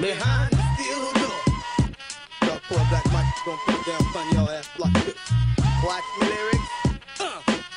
behind the steel door. Y'all poor black Mike gonna put down fun your ass like this. Watch me lyrics.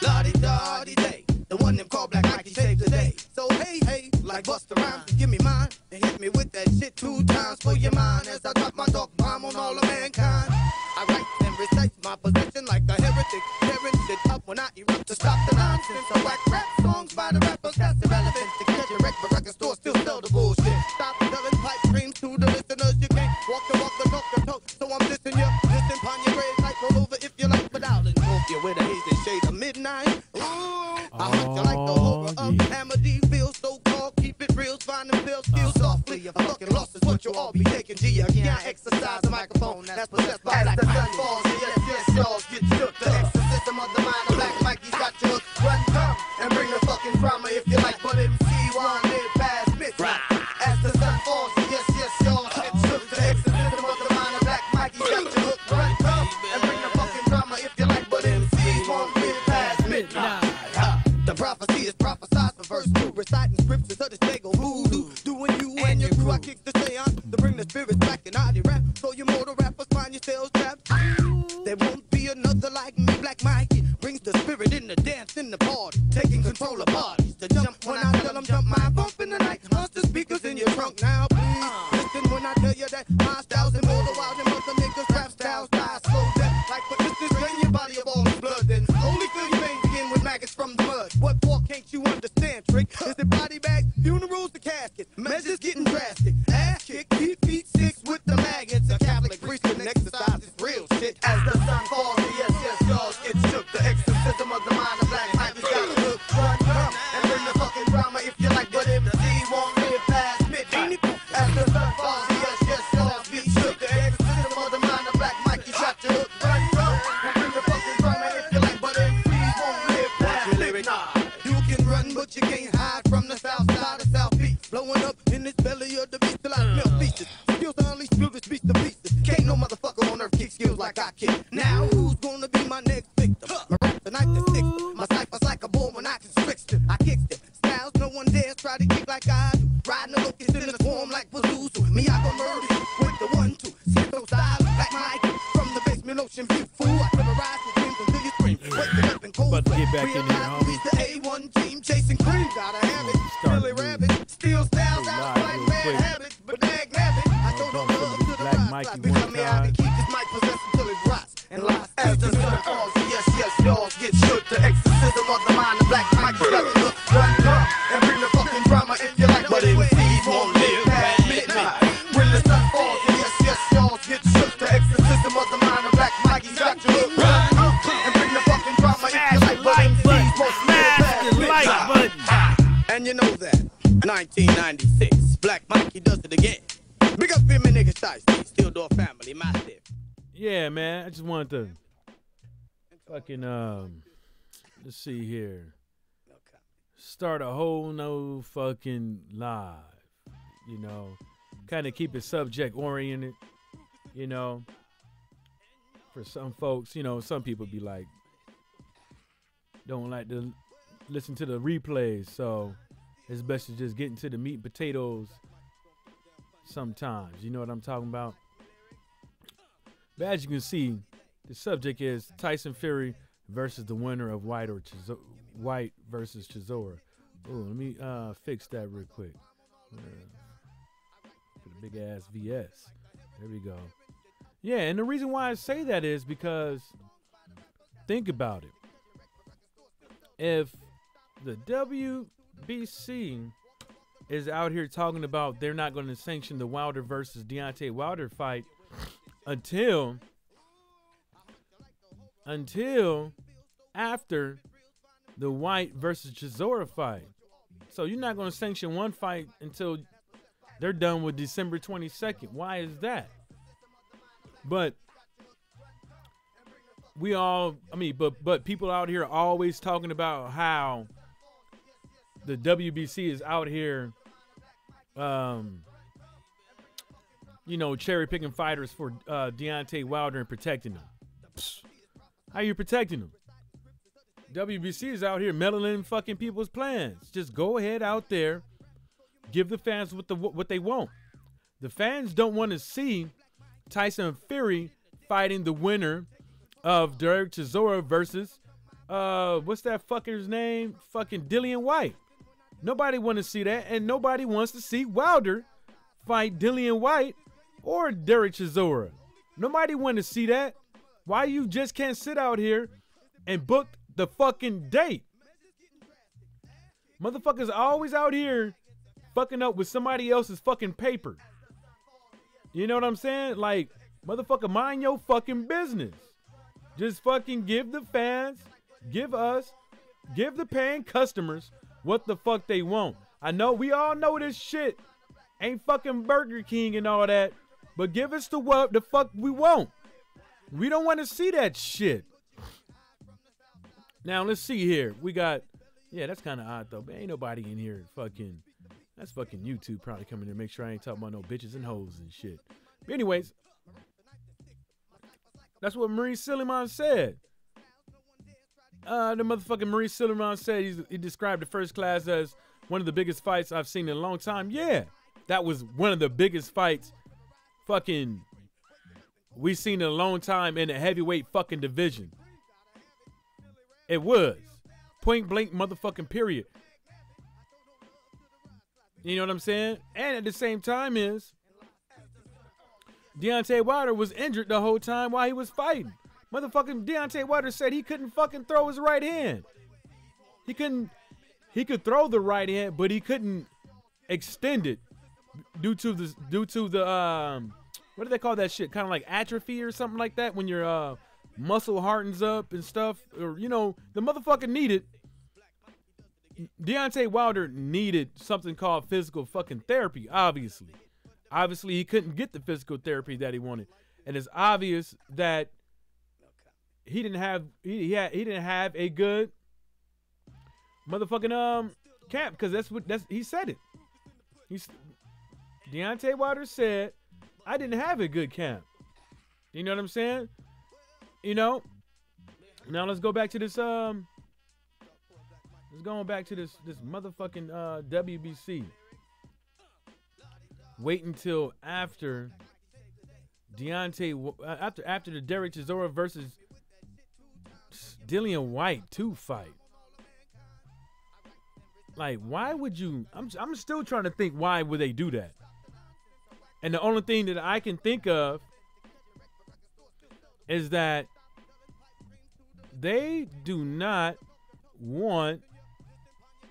La-di-da-di-day. The one them call Black Mikey saved the day. So hey, hey, like Busta Rhymes, give me mine. And hit me with that shit 2 times for your mind. As I drop my dog bomb on all of mankind. I write and recite my position like a heretic. Tearing shit up when I erupt to stop the nonsense. I whack rap songs by the rappers, that's irrelevant. To catch your wreck, but record store still sell the bullshit. Stop selling pipe dreams to the listeners. You can't walk the talk the talk. So I'm dissing you. Listen, upon your grave, like roll over if you like, but I'll invoke you with a hazy shade of midnight. Ooh, I hunt you like the horror of Amityville. So called, keep it real, find and feel still softly. A fucking loss is what you'll all be taking. G, you can't exercise a microphone that's possessed by black sun falls. Yes, yes, y'all get shook. The exorcism of the mind of Black Mikey's got you hooked. Run, come, and bring the fucking drama if you like. But MC won't live past midnight. As the sun falls, yes, yes, y'all get shook. The exorcism of the mind of Black Mikey's got you hooked. Run, come, and bring the fucking drama if you like. But MC won't live past midnight. The prophecy is prophesied for verse 2. Reciting scriptures of the stego voodoo. Doing you and your crew. I kick the seance to bring the spirits back in ID rap. So you mortal rappers find yourselves trapped. There won't be another like me. Black Mikey brings the spirit in the dance in the party. Taking control of bodies. To jump when I tell them jump my bump in the night. Monster speakers in your trunk now, please. Listen when I tell you that my style's immortal. While them other niggas rap styles die slow death. Like for instance, drain your body of all the blood. Then slowly fill your veins again with maggots from the mud. What for can't you understand, trick? Is it body bags, funerals, the caskets? Measures getting drastic. Ass kick, feet 6 with the maggots. A Catholic priest can exercise is real shit. As the sun falls, yes, yes, y'all get shook. The exorcism of the mind of Black Mikey's got to hook. Run, come, and bring the fucking drama if you like. But MC won't live past midnight. As the sun falls, yes, yes, y'all get shook. The exorcism of the mind of Black Mikey's got to hook. Run, come, and bring the fucking drama if you like. But MC won't live past midnight. You can run, but you can't hide from the south side of South Beach. Blowing up in this belly of the beast till I smell features. Skills to unleash this beast to pieces. Can't no motherfucker on earth kick skills like I kick. Now who's gonna be my next victim? My rap's a knife that sticks. My cipher's like a bull when I constrict it. I kicks it. Styles no one dares try to kick like I do. Riding the locust in the swarm like Pazuzu. Me, I go murder you with the 1-2. Sit so style like Mikey from the basement ocean view. Fool, I terrorize the dreams until you scream. Waking up in cold About to get back in here, homie. He's the A1 team chasing cream. Gotta have it. Billy Rabbit. Steal styles out of fight bad habits. But dag nabbit. I show no love to the Black rise. Mikey Because one me, I time. can keep this mic possessed until it rots and lies. As the sun falls, yes, yes, y'all get shook. The exorcism of the mind of Black Mikey's got to look. Run, come, and bring the fucking drama if you like. But MCs won't live past midnight. When the sun falls, yes, yes, y'all get shook. The exorcism of the mind of Black Mikey's got to look. Run, come, and bring the fucking drama if you like. But MCs won't live past midnight. And you know that 1996, Black Mikey does it again. Big up for me niggas, Tyson, Steel Door family, massive. Yeah, man. I just wanted to fucking let's see here. Start a whole no fucking live. You know, kind of keep it subject oriented. You know, for some folks, you know, some people be like, don't like to listen to the replays, so it's best to just get into the meat and potatoes sometimes. You know what I'm talking about? But as you can see, the subject is Tyson Fury versus the winner of Whyte or Whyte versus Chisora. Oh, let me fix that real quick. Put a big ass VS. There we go. Yeah, and the reason why I say that is because think about it. If the WBC is out here talking about they're not going to sanction the Wilder versus Deontay Wilder fight until after the Whyte versus Chisora fight. So you're not going to sanction one fight until they're done with December 22nd. Why is that? But but people out here are always talking about how the WBC is out here, cherry picking fighters for Deontay Wilder and protecting them. Psst. How you protecting them? WBC is out here meddling in fucking people's plans. Just go ahead out there, give the fans what they want. The fans don't want to see Tyson Fury fighting the winner of Derek Chisora versus what's that fucker's name? Fucking Dillian Whyte. Nobody want to see that, and nobody wants to see Wilder fight Dillian Whyte or Derek Chisora. Nobody want to see that. Why you just can't sit out here and book the fucking date? Motherfuckers always out here fucking up with somebody else's fucking paper. You know what I'm saying? Like, motherfucker, mind your fucking business. Just fucking give the fans, give the paying customers what the fuck they want. I know, we all know this shit ain't fucking Burger King and all that, but give us the what the fuck we want. We don't want to see that shit. Now, let's see here. We got, yeah, that's kind of odd, though. But ain't nobody in here fucking, that's fucking YouTube probably coming in to make sure I ain't talking about no bitches and hoes and shit. But anyways, that's what Maurice Silliman said. The motherfucking Maurice Silliman said he described the first class as one of the biggest fights I've seen in a long time. Yeah, that was one of the biggest fights fucking we've seen in a long time in the heavyweight fucking division. It was. Point blank motherfucking period. You know what I'm saying? And at the same time is Deontay Wilder was injured the whole time while he was fighting. Motherfucking Deontay Wilder said he couldn't fucking throw his right hand. He could throw the right hand, but he couldn't extend it due to the what do they call that shit? Kind of like atrophy or something like that when your muscle hardens up and stuff. Or, you know, the motherfucker needed, Deontay Wilder needed something called physical fucking therapy, obviously. Obviously, he couldn't get the physical therapy that he wanted. And it's obvious that he didn't have a good motherfucking camp, because he said it. Deontay Wilder said, I didn't have a good camp. You know what I'm saying? You know? Now let's go back to this let's go back to this motherfucking WBC. Wait until after after the Derek Chisora versus Dillian Whyte 2 fight. Like, why would you? I'm still trying to think, why would they do that? And the only thing that I can think of is that they do not want.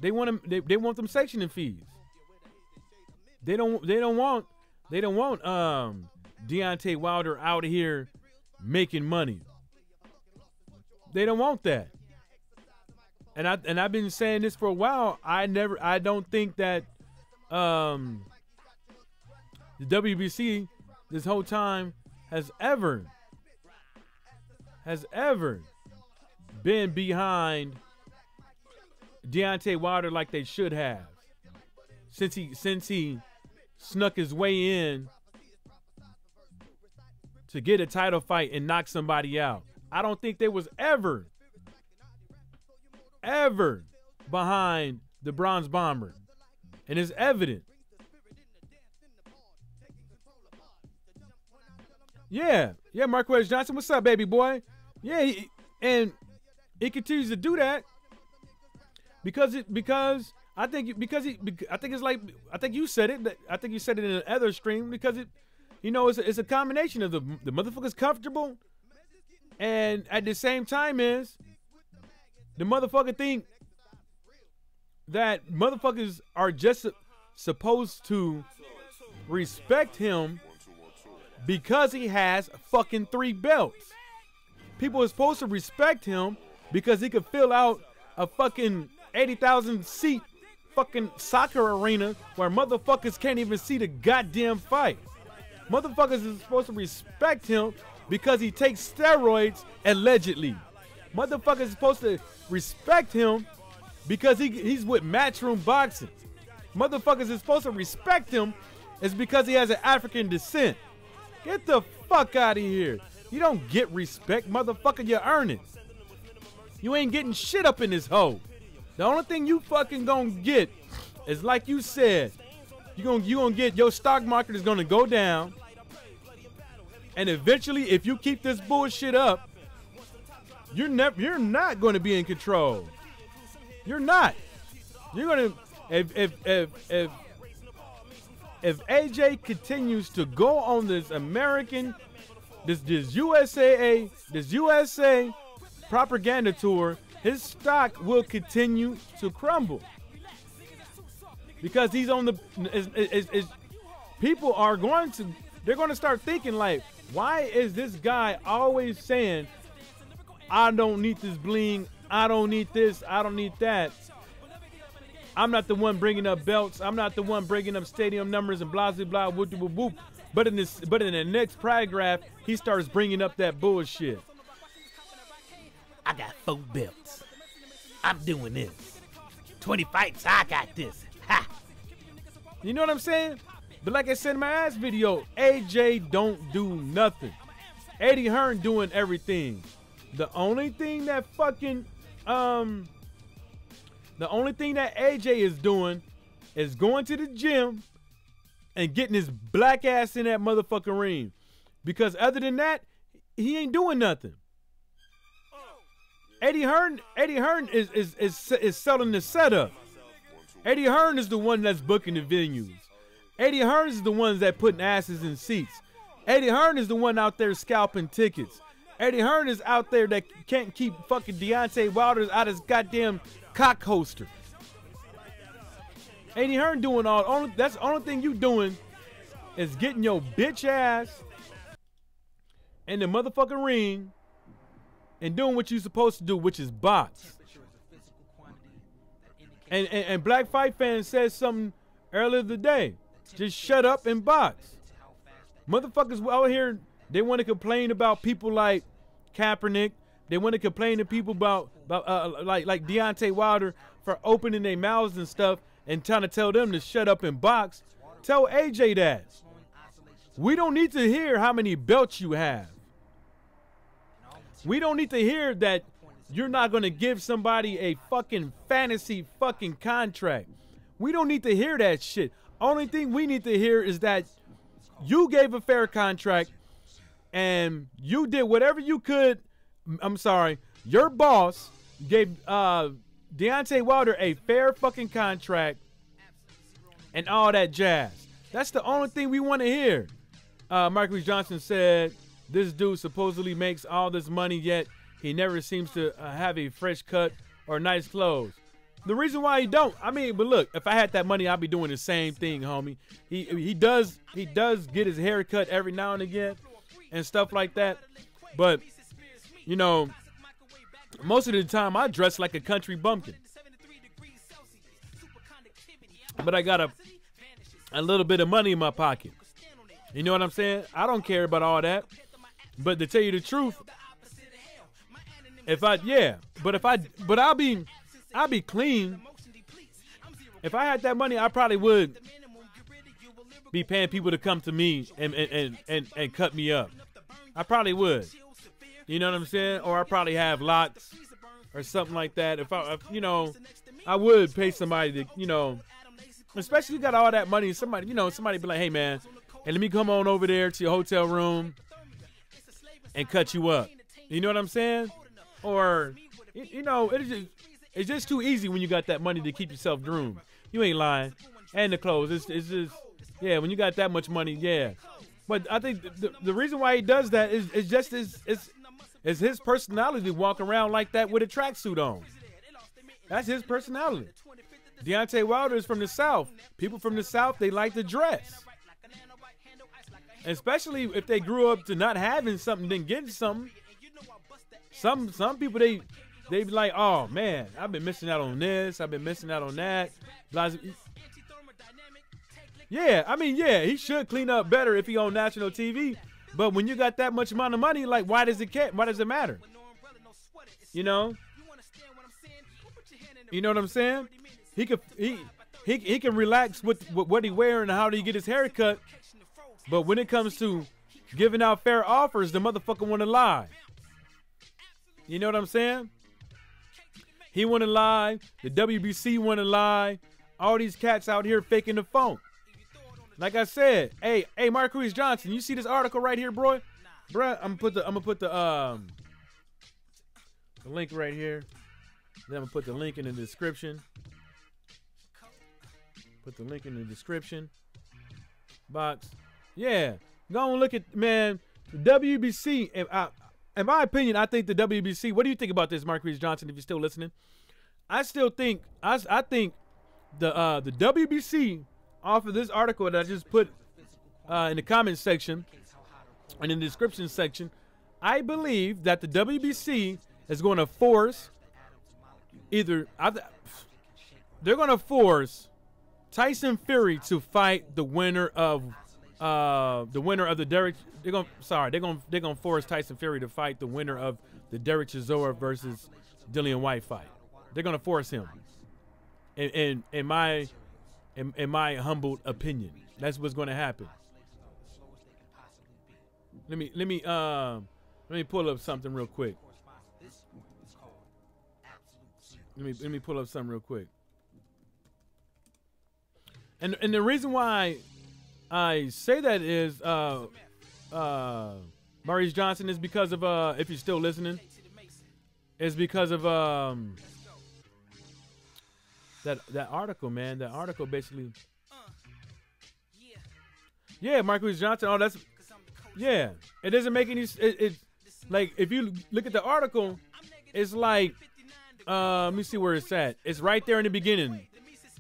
They want them sectioning fees. They don't want Deontay Wilder out here making money. They don't want that. And I've been saying this for a while. I don't think that the WBC this whole time has ever been behind Deontay Wilder like they should have. Since he snuck his way in to get a title fight and knock somebody out. I don't think they was ever behind the Bronze Bomber. And it's evident. Yeah, Marquez Johnson, what's up, baby boy? Yeah, and he continues to do that because I think you said it. I think you said it in another stream, because it's a combination of the motherfucker's comfortable, and at the same time is the motherfucker think that motherfuckers are just supposed to respect him because he has fucking 3 belts. People are supposed to respect him because he could fill out a fucking 80,000 seat fucking soccer arena where motherfuckers can't even see the goddamn fight. Motherfuckers is supposed to respect him because he takes steroids allegedly. Motherfuckers is supposed to respect him because he's with Matchroom Boxing. Motherfuckers is supposed to respect him is because he has an African descent. Get the fuck out of here. You don't get respect, motherfucker. You earn it. You ain't getting shit up in this hole. The only thing you fucking gonna get is, like you said, You gonna get your stock market is gonna go down, and eventually, if you keep this bullshit up, you're not gonna be in control. You're not. You're gonna if AJ continues to go on this American, this USA propaganda tour, his stock will continue to crumble because he's on the. People are going to. They're going to start thinking like, why is this guy always saying, "I don't need this bling. I don't need this. I don't need that. I'm not the one bringing up belts. I'm not the one bringing up stadium numbers and blah, blah, blah, whoop, whoop, whoop." But in the next paragraph, he starts bringing up that bullshit. I got 4 belts. I'm doing this. 20 fights, I got this. Ha! You know what I'm saying? But like I said in my last video, AJ don't do nothing. Eddie Hearn doing everything. The only thing that AJ is doing is going to the gym and getting his black ass in that motherfucking ring. Because other than that, he ain't doing nothing. Eddie Hearn is selling the setup. Eddie Hearn is the one that's booking the venues. Eddie Hearn is the ones that putting asses in seats. Eddie Hearn is the one out there scalping tickets. Eddie Hearn is out there that can't keep fucking Deontay Wilder out of his goddamn cock holster. Eddie Hearn doing that's the only thing you doing is getting your bitch ass in the motherfucking ring and doing what you're supposed to do, which is box. And Black Fight Fan said something earlier today. Just shut up and box. Motherfuckers out here, they want to complain about people like Kaepernick. They want to complain to people about like Deontay Wilder for opening their mouths and stuff and trying to tell them to shut up and box. Tell AJ that. We don't need to hear how many belts you have. We don't need to hear that you're not going to give somebody a fucking fantasy fucking contract. We don't need to hear that shit. Only thing we need to hear is that you gave a fair contract and you did whatever you could. I'm sorry. Your boss gave Deontay Wilder a fair fucking contract and all that jazz. That's the only thing we want to hear. Marcus Johnson said, this dude supposedly makes all this money, yet he never seems to have a fresh cut or nice clothes. The reason why he don't, I mean, but look, if I had that money, I'd be doing the same thing, homie. He does get his hair cut every now and again and stuff like that. But, you know, most of the time I dress like a country bumpkin. But I got a little bit of money in my pocket. You know what I'm saying? I don't care about all that. But to tell you the truth, I'll be clean. If I had that money, I probably would be paying people to come to me and cut me up. I probably would. You know what I'm saying? Or I probably have locks or something like that. If I would pay somebody to, especially you got all that money. Somebody be like, hey man, hey, let me come on over there to your hotel room and cut you up. You know what I'm saying? Or, it's just too easy when you got that money to keep yourself groomed. You ain't lying. And the clothes. It's just, yeah, when you got that much money, yeah. But I think the reason why he does that is just his personality to walk around like that with a tracksuit on. That's his personality. Deontay Wilder is from the South. People from the South, they like to dress. Especially if they grew up to not having something, then getting something. Some people, they be like, oh man, I've been missing out on this, I've been missing out on that. Yeah, I mean, yeah, he should clean up better if he on national TV. But when you got that much amount of money, like, why does it matter? You know? You know what I'm saying? He can relax with what he wearing and how he get his hair cut. But when it comes to giving out fair offers, the motherfucker want to lie. You know what I'm saying? He want to lie. The WBC want to lie. All these cats out here faking the phone. Like I said, hey, Marquise Johnson, you see this article right here, bro? Bruh, I'm gonna put the link right here. Then I'm gonna put the link in the description. Put the link in the description box. Yeah, go and look at, man, the WBC. In my opinion, I think the WBC. What do you think about this, Marquise Johnson? If you're still listening, I still think I think the WBC, off of this article that I just put in the comment section and in the description section, I believe that the WBC is going to force they're going to force Tyson Fury to fight the winner of the Derek. They're gonna force Tyson Fury to fight the winner of the Derek Chisora versus Dillian Whyte fight. They're gonna force him. In my humble opinion, that's what's going to happen. Let me pull up something real quick. Let me pull up something real quick. And the reason why I say that is Maurice Johnson is because of if you're still listening, is because of that article, man. That article basically. Yeah, Marquise Johnson. Oh, that's. Yeah, it doesn't make any. It's like if you look at the article, it's like. Let me see where it's at. It's right there in the beginning,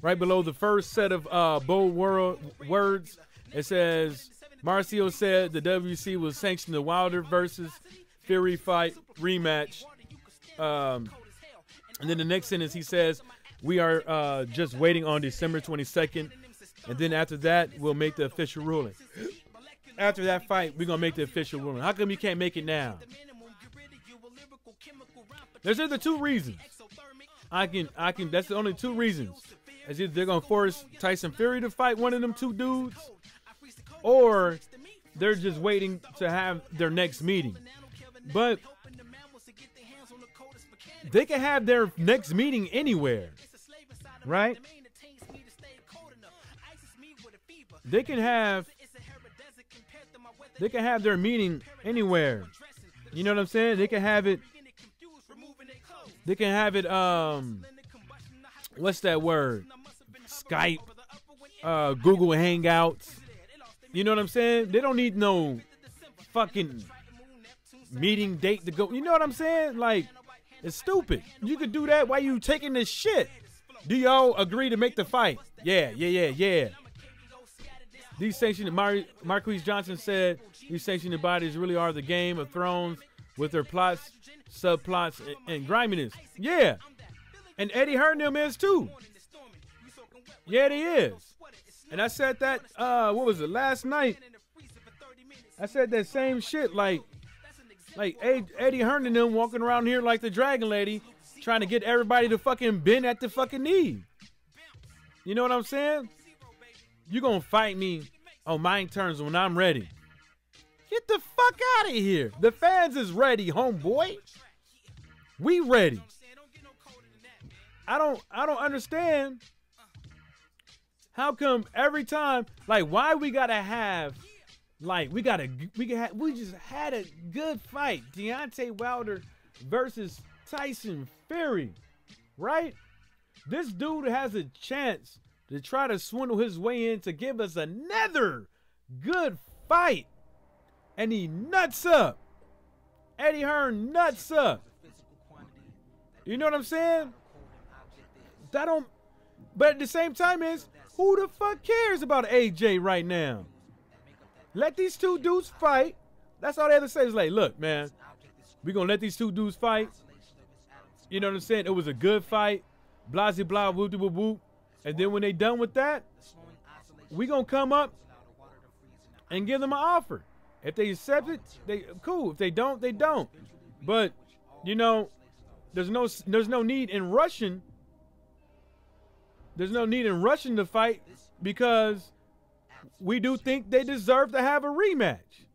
right below the first set of bold words. It says Marcio said the WC will sanction the Wilder versus Fury fight rematch. And then the next sentence he says, we are just waiting on December 22nd. And then after that, we'll make the official ruling. After that fight, we're going to make the official ruling. How come you can't make it now? There's either two reasons. That's the only two reasons. It's either they're going to force Tyson Fury to fight one of them two dudes, or they're just waiting to have their next meeting. But they can have their next meeting anywhere, right? They can have their meeting anywhere. You know what I'm saying? They can have it. What's that word? Skype, Google Hangouts. You know what I'm saying? They don't need no fucking meeting date to go. You know what I'm saying? Like, it's stupid. You could do that while you taking this shit. Do y'all agree to make the fight? Yeah. These sanctioned, Marquise Johnson said, these sanctioned bodies really are the Game of Thrones with their plots, subplots, and griminess. Yeah. And Eddie Hearn them is too. Yeah, he is. And I said that, what was it, last night? I said that same shit, like Eddie Hearn and them walking around here like the Dragon Lady, trying to get everybody to fucking bend at the fucking knee. You know what I'm saying? You gonna fight me on my terms when I'm ready. Get the fuck out of here. The fans is ready, homeboy. We ready. I don't understand. How come every time, like, why we gotta have, like, we just had a good fight, Deontay Wilder versus Tyson Fury, right? This dude has a chance to try to swindle his way in to give us another good fight, and he nuts up. Eddie Hearn nuts up. You know what I'm saying? But at the same time who the fuck cares about AJ right now? Let these two dudes fight. That's all they have to say is like, look, man, we're going to let these two dudes fight. You know what I'm saying? It was a good fight. Blah, blah, blah, whoop, whoop, whoop. And then when they done with that, we going to come up and give them an offer. If they accept it, they cool. If they don't, they don't. But, you know, there's no need in rushing. There's no need in rushing the fight because we do think they deserve to have a rematch.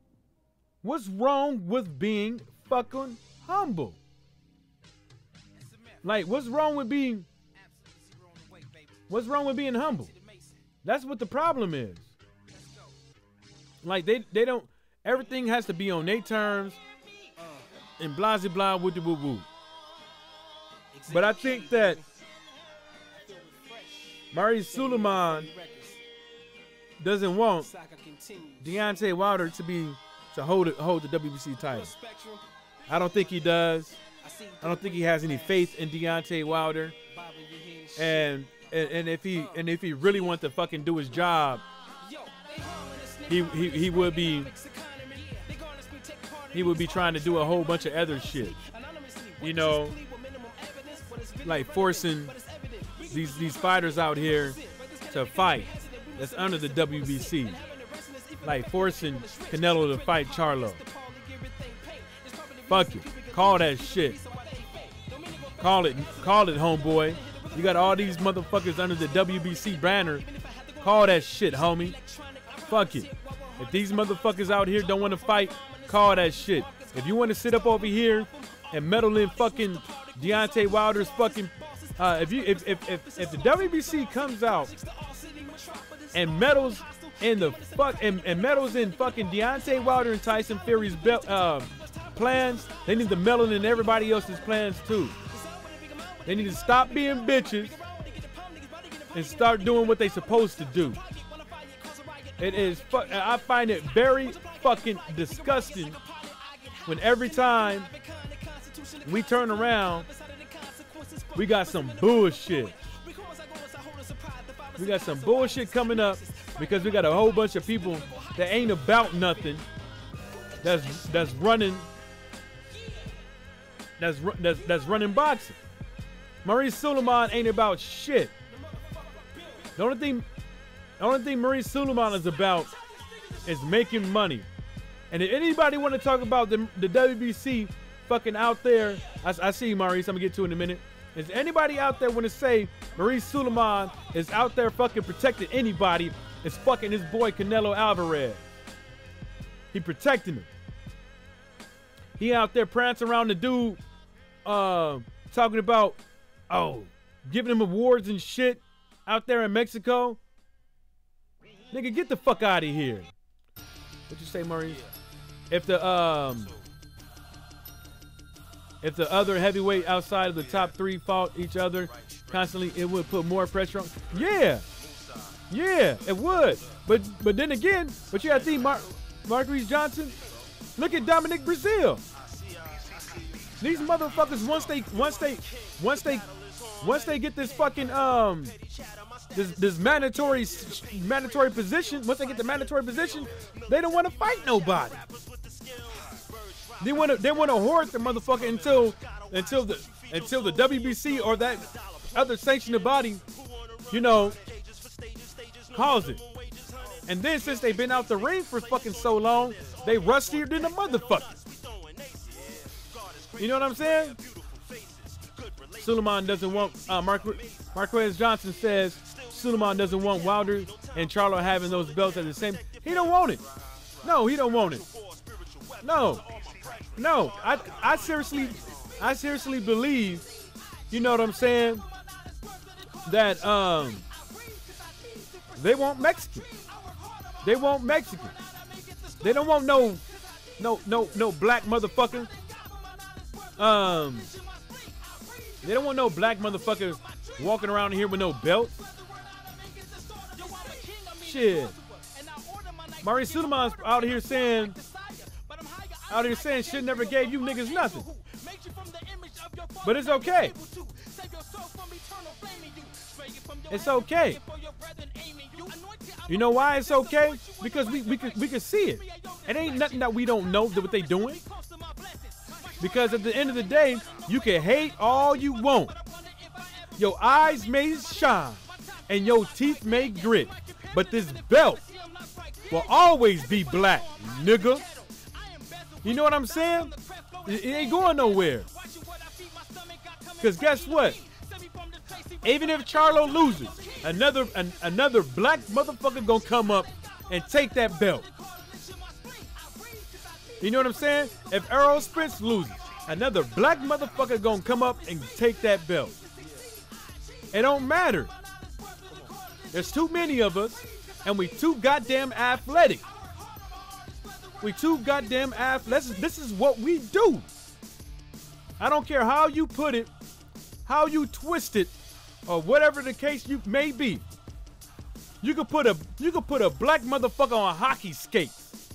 What's wrong with being fucking humble? Like, what's wrong with being humble? That's what the problem is. Like they don't. Everything has to be on their terms. And blah blah woo woo woo. But I think that Maurice Suleiman doesn't want Deontay Wilder to hold the WBC title. I don't think he does. I don't think he has any faith in Deontay Wilder. And if he really wants to fucking do his job, he would be trying to do a whole bunch of other shit. You know, like forcing these fighters out here to fight that's under the WBC. Like forcing Canelo to fight Charlo. Fuck it. Call that shit. Call it, homeboy. You got all these motherfuckers under the WBC banner. Call that shit, homie. Fuck it. If these motherfuckers out here don't want to fight, call that shit. If you want to sit up over here and meddle in fucking Deontay Wilder's fucking, if the WBC comes out and meddles in meddles in fucking Deontay Wilder and Tyson Fury's plans, they need to meddle in everybody else's plans too. They need to stop being bitches and start doing what they supposed to do. I find it very fucking disgusting when every time we turn around, we got some bullshit. We got some bullshit coming up because we got a whole bunch of people that ain't about nothing. That's running boxing. Maurice Suleiman ain't about shit. The only thing Maurice Suleiman is about is making money. And if anybody want to talk about the WBC fucking out there, I see you, Maurice. I'm gonna get to it in a minute. Is anybody out there want to say Maurice Suleiman is out there fucking protecting anybody? It's fucking his boy Canelo Alvarez. He protecting him. He out there prancing around the dude, talking about, giving him awards and shit out there in Mexico. Nigga, get the fuck out of here. What you say, Maurice? If the other heavyweight outside of the top three fought each other constantly, it would put more pressure on. Yeah, it would. But then again, you got to see Marquise Johnson. Look at Dominic Brazil. These motherfuckers once they get this fucking this mandatory position, once they get the mandatory position, they don't want to fight nobody. They want to hoard the motherfucker until the WBC or that other sanctioned body, calls it. And then since they've been out the ring for fucking so long, they rustier than a motherfucker. You know what I'm saying? Suleiman doesn't want Marquez Johnson says Suleiman doesn't want Wilder and Charlo having those belts at the same. He don't want it. No, he don't want it. No. I seriously believe, you know what I'm saying, that they want Mexican. They want Mexican. They don't want no black motherfucker. They don't want no black motherfucker walking around here with no belt. Shit. Maurice Suleiman's out here saying shit never gave you niggas nothing. But it's okay. It's okay. You know why it's okay? Because we can see it. It ain't nothing that we don't know what they doing. Because at the end of the day, you can hate all you want. Your eyes may shine and your teeth may grit, but this belt will always be black, nigga. You know what I'm saying? It ain't going nowhere. Because guess what? Even if Charlo loses, another black motherfucker gonna come up and take that belt. You know what I'm saying? If Errol Spence loses, another black motherfucker gonna come up and take that belt. It don't matter. There's too many of us, and we too goddamn athletic. We two goddamn athletes. This is what we do. I don't care how you put it, how you twist it, or whatever the case you may be. You could put a black motherfucker on hockey skates.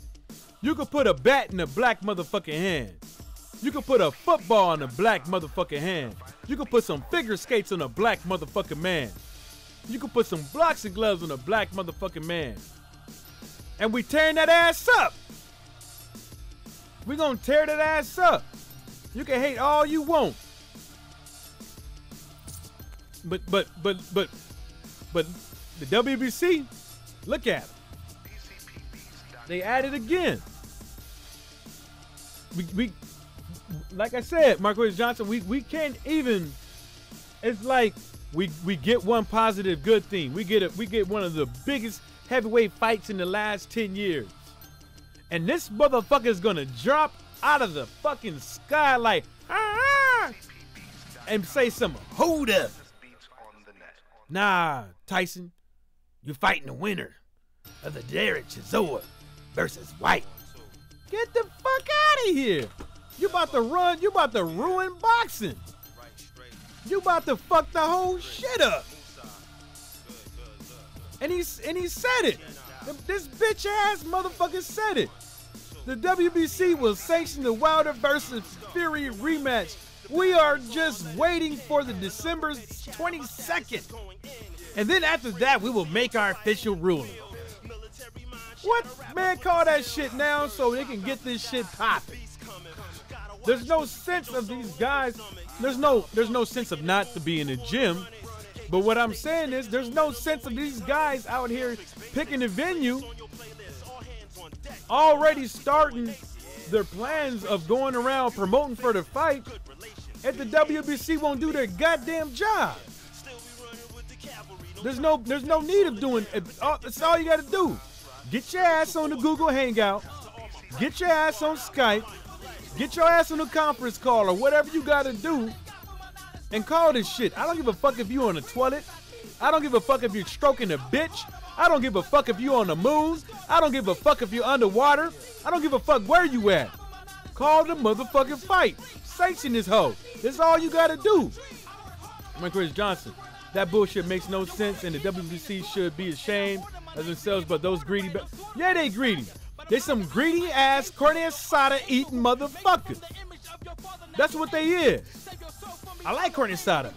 You could put a bat in a black motherfucking hand. You could put a football in a black motherfucking hand. You could put some figure skates on a black motherfucking man. You could put some boxing gloves on a black motherfucking man. And we tearing that ass up. We gonna tear that ass up. You can hate all you want. But the WBC, look at it. They added again. We like I said, Marquez Johnson, we can't even. It's like we get one positive good thing. We get one of the biggest heavyweight fights in the last 10 years. And this motherfucker is gonna drop out of the fucking sky like and say something. Hold up. Nah, Tyson, you're fighting the winner of the Chisora versus Whyte. Get the fuck out of here. You about to ruin boxing. You about to fuck the whole shit up. And he said it. This bitch ass motherfucker said it. The WBC will sanction the Wilder versus Fury rematch. We are just waiting for the December 22nd. And then after that, we will make our official ruling. What? Man, call that shit now so they can get this shit popping. There's no sense of these guys. There's no sense of not to be in the gym. But what I'm saying is there's no sense of these guys out here picking a venue, already starting their plans of going around promoting for the fight, if the WBC won't do their goddamn job. There's no need of doing it. That's all you got to do. Get your ass on the Google Hangout. Get your ass on Skype. Get your ass on a conference call or whatever you got to do and call this shit. I don't give a fuck if you on the toilet. I don't give a fuck if you're stroking a bitch. I don't give a fuck if you on the moon. I don't give a fuck if you're underwater. I don't give a fuck where you at. Call the motherfucking fight. Sanction this hoe. That's all you gotta do. I'm Chris Johnson. That bullshit makes no sense, and the WBC should be ashamed of themselves, but those greedy, yeah, they greedy. They some greedy ass, corny ass soda eating motherfuckers. That's what they is. I like corny soda.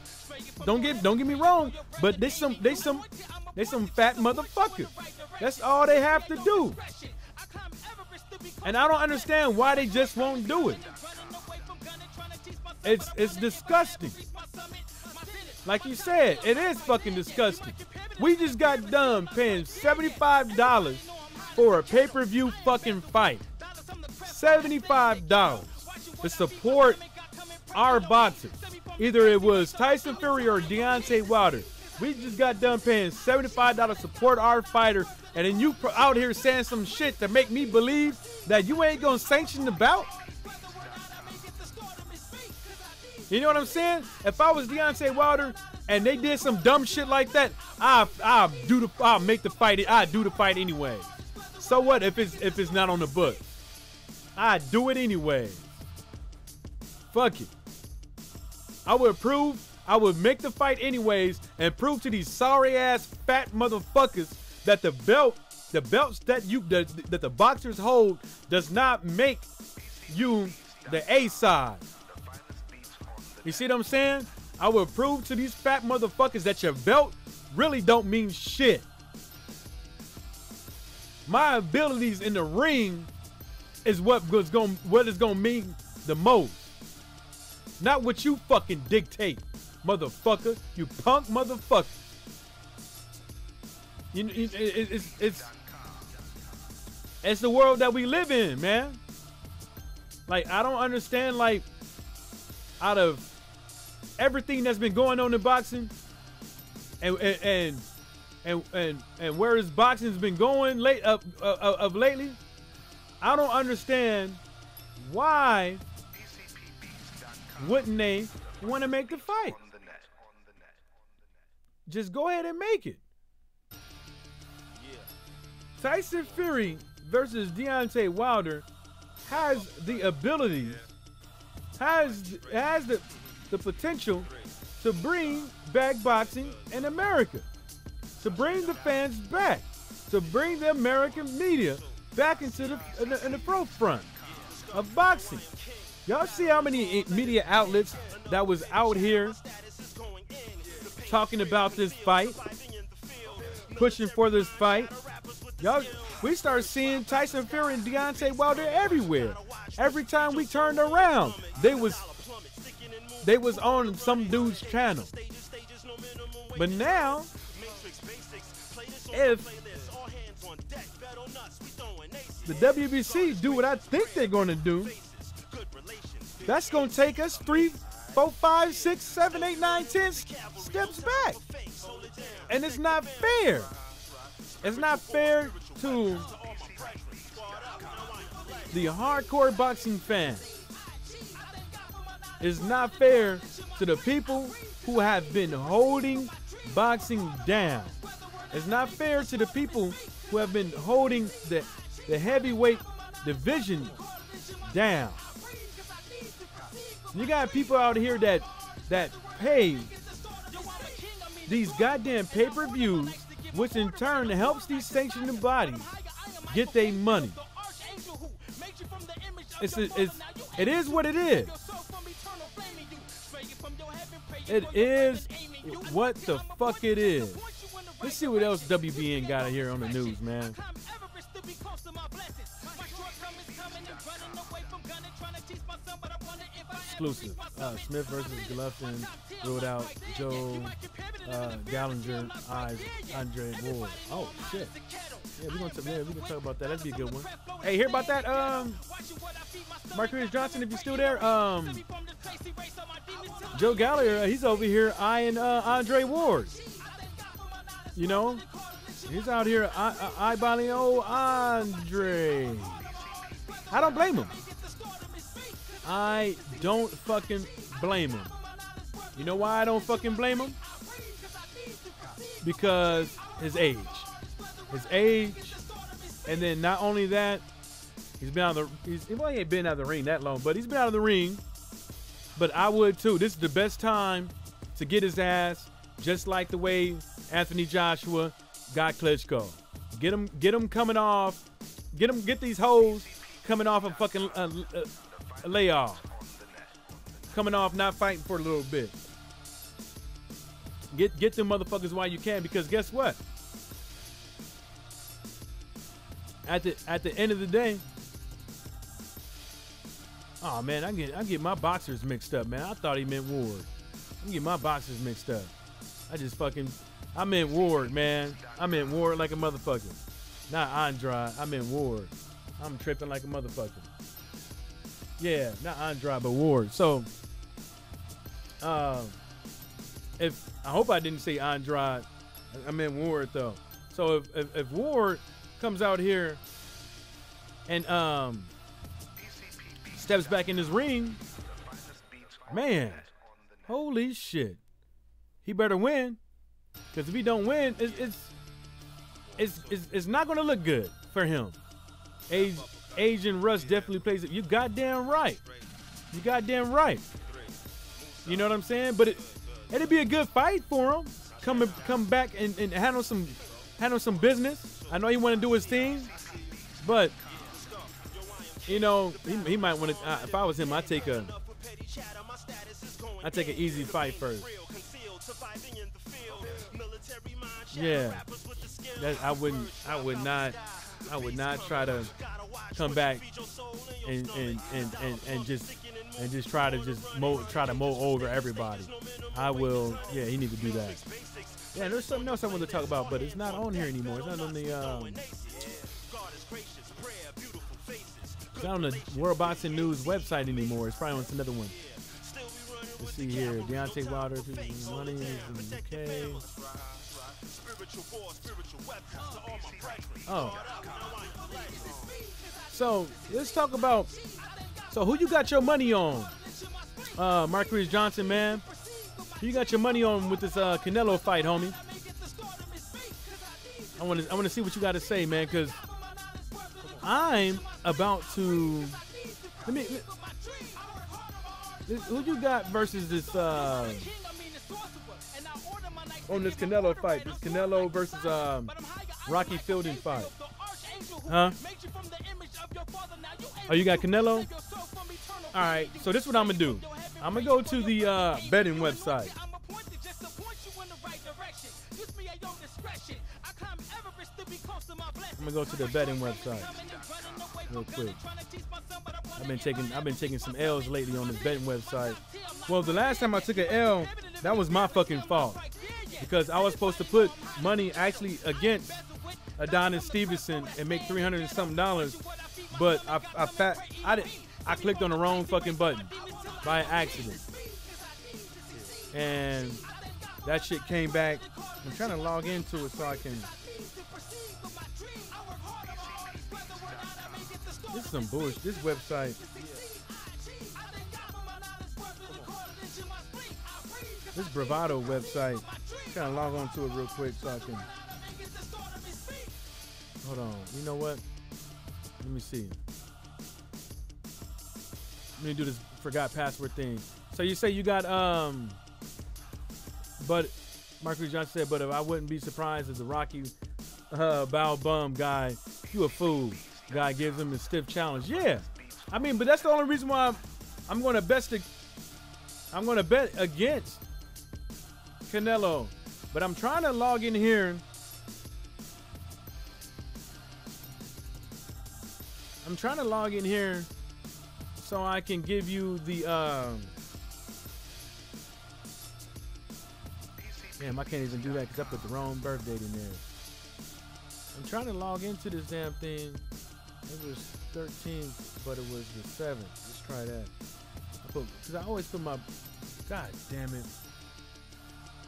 Don't get me wrong, but they some fat motherfuckers. That's all they have to do. And I don't understand why they just won't do it. It's disgusting. Like you said, it is fucking disgusting. We just got done paying $75 for a pay-per-view fucking fight. $75 to support our boxers. Either it was Tyson Fury or Deontay Wilder. We just got done paying $75 to support our fighter, and then you out here saying some shit to make me believe that you ain't gonna sanction the bout? You know what I'm saying? If I was Deontay Wilder and they did some dumb shit like that, I'll make the fight. I do the fight anyway. So what if it's not on the book? I do it anyway. Fuck it. I would make the fight anyways and prove to these sorry ass fat motherfuckers that the belts that the boxers hold does not make you the A side. You see what I'm saying? I will prove to these fat motherfuckers that your belt really don't mean shit. My abilities in the ring is what is gonna mean the most. Not what you fucking dictate, motherfucker. You punk motherfucker. It's the world that we live in, man. Like, I don't understand, like, out of everything that's been going on in boxing and where is boxing's been going lately, I don't understand why wouldn't they want to make the fight? Just go ahead and make it. Tyson Fury versus Deontay Wilder has the ability, has the potential to bring back boxing in America, to bring the fans back, to bring the American media back into the forefront of boxing. Y'all see how many media outlets that was out here talking about this fight, pushing for this fight? Y'all, we started seeing Tyson Fury and Deontay Wilder everywhere. Every time we turned around, they was on some dude's channel. But now, if the WBC do what I think they're going to do, that's going to take us 3, 4, 5, 6, 7, 8, 9, 10 steps back. And it's not fair. It's not fair to the hardcore boxing fan. It's not fair to the people who have been holding boxing down. It's not fair to the people who have been holding the heavyweight division down. You got people out here that pay these goddamn pay-per-views, which in turn helps these sanctioning bodies get their money. It is what it is. It is what the fuck it is. Let's see what else WBN got here on the news, man. Exclusive. Smith versus Golovkin ruled out. Joe Gallinger eyes Andre Ward. Oh shit. Yeah, we're gonna talk about that. That'd be a good one. Hey, hear about that? Marquise Johnson, if you're still there. Joe Gallagher, he's over here eyeing Andre Ward. You know, he's out here eyeballing old Andre. I don't blame him. I don't fucking blame him. You know why I don't fucking blame him? Because his age. His age, and then not only that, he ain't been out of the ring that long, but he's been out of the ring. But I would too. This is the best time to get his ass, just like the way Anthony Joshua got Klitschko. Get him coming off. Get these hoes coming off a fucking layoff. Coming off, not fighting for a little bit. Get them motherfuckers while you can, because guess what? At the end of the day, oh man, I get my boxers mixed up, man. I thought he meant Ward. I get my boxers mixed up. I meant Ward, man. I meant Ward like a motherfucker. Not Andrade. I meant Ward. I'm tripping like a motherfucker. Yeah, not Andrade, but Ward. So, if I hope I didn't say Andrade, I meant Ward though. So if Ward comes out here and steps back in his ring, man, holy shit, he better win, because if he don't win, it's not gonna look good for him. Age and rust definitely plays it. You goddamn right. You goddamn right. You know what I'm saying? But it'd be a good fight for him. Come back and handle some business. I know he want to do his thing, but you know he might want to. If I was him, I'd take an easy fight first. Yeah, I would not try to come back and just try to mow over everybody. I will. Yeah, he need to do that. Yeah, there's something else I want to talk about, but it's not on here anymore. It's not on the it's not on the World Boxing News website anymore. It's probably on another one. Let's see here. Deontay Wilder, money in the UK. Oh. So let's talk about. So who you got your money on? Marquise Johnson, man. Who you got your money on with this Canelo fight, homie? I want to see what you got to say, man, because I'm about to who you got versus this on this Canelo fight? This Canelo versus Rocky Fielding fight. Huh? Oh, you got Canelo? All right, so this is what I'm gonna do. I'm gonna go to the betting website. I'm gonna go to the betting website real quick. I've been taking some L's lately on this betting website. Well, the last time I took an L, that was my fucking fault because I was supposed to put money actually against Adonis Stevenson and make $300 and something, but I clicked on the wrong fucking button by accident, and that shit came back. I'm trying to log into it so I can. This is some bullshit. This website. This Bravado website. I'm trying to log on to it real quick so I can. Hold on. You know what? Let me see. Let me do this forgot password thing. So you say you got but Marcus Johnson said, but if I wouldn't be surprised if the Rocky Bow Bum guy, you a fool. Guy gives him a stiff challenge. Yeah. I mean, but that's the only reason why I'm gonna bet against Canelo. But I'm trying to log in here. I'm trying to log in here so I can give you the damn, I can't even do that because I put the wrong birth date in there. I'm trying to log into this damn thing. It was 13th, but it was the 7th. Let's try that. Because I always put my, god damn it.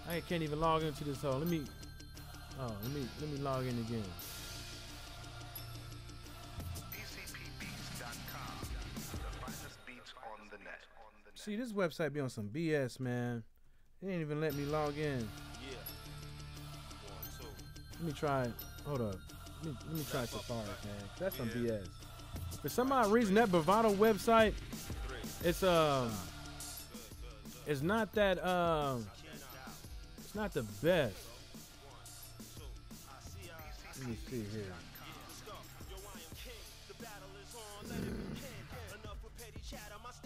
I can't even log into this hole. Let me log in again. See, this website be on some BS, man. It ain't even let me log in. Let me try it. Hold up. Let me try Safari, man. That's some BS. For some odd reason, that Bravado website, it's not that it's not the best. Let me see here.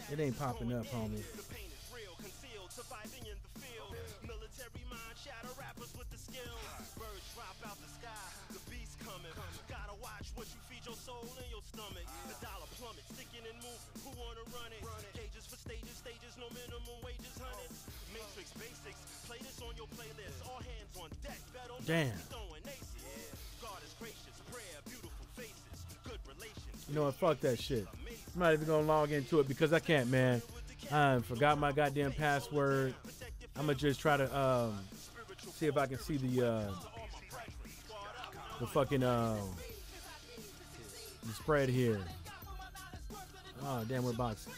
It ain't popping up, homie. Damn. You know what? Fuck that shit. I'm not even gonna log into it because I can't, man. I forgot my goddamn password. I'm gonna just try to see if I can see the fucking the spread here. Oh damn, we're boxing.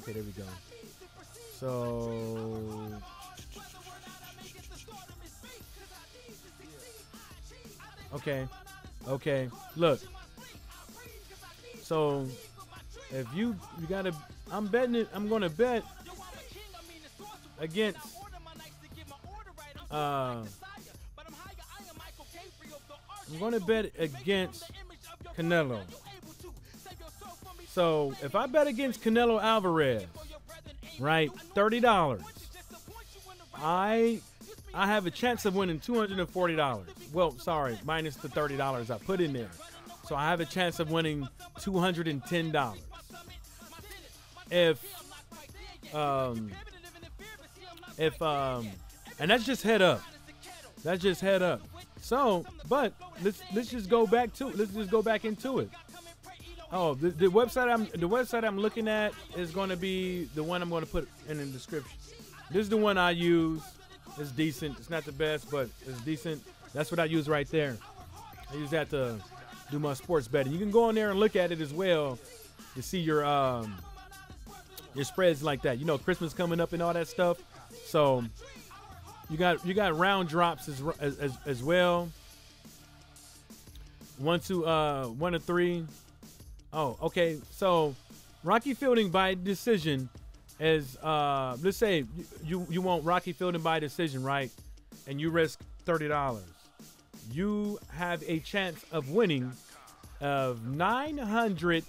Okay, there we go. So okay, look. So if you gotta, I'm betting it. I'm gonna bet against I'm gonna bet against Canelo. So if I bet against Canelo Alvarez, right, $30, I have a chance of winning $240. Well, sorry, minus the $30 I put in there. So I have a chance of winning $210. And that's just head up. That's just head up. So, but let's just go back into it. Oh, the website I'm looking at is going to be the one I'm going to put in the description. This is the one I use. It's decent. It's not the best, but it's decent. That's what I use right there. I use that to do my sports betting. You can go in there and look at it as well to see your spreads like that. You know, Christmas coming up and all that stuff. So you got round drops as well. 1 to 3. Oh, okay. So Rocky Fielding by decision is let's say you want Rocky Fielding by decision, right? And you risk $30. You have a chance of winning of $960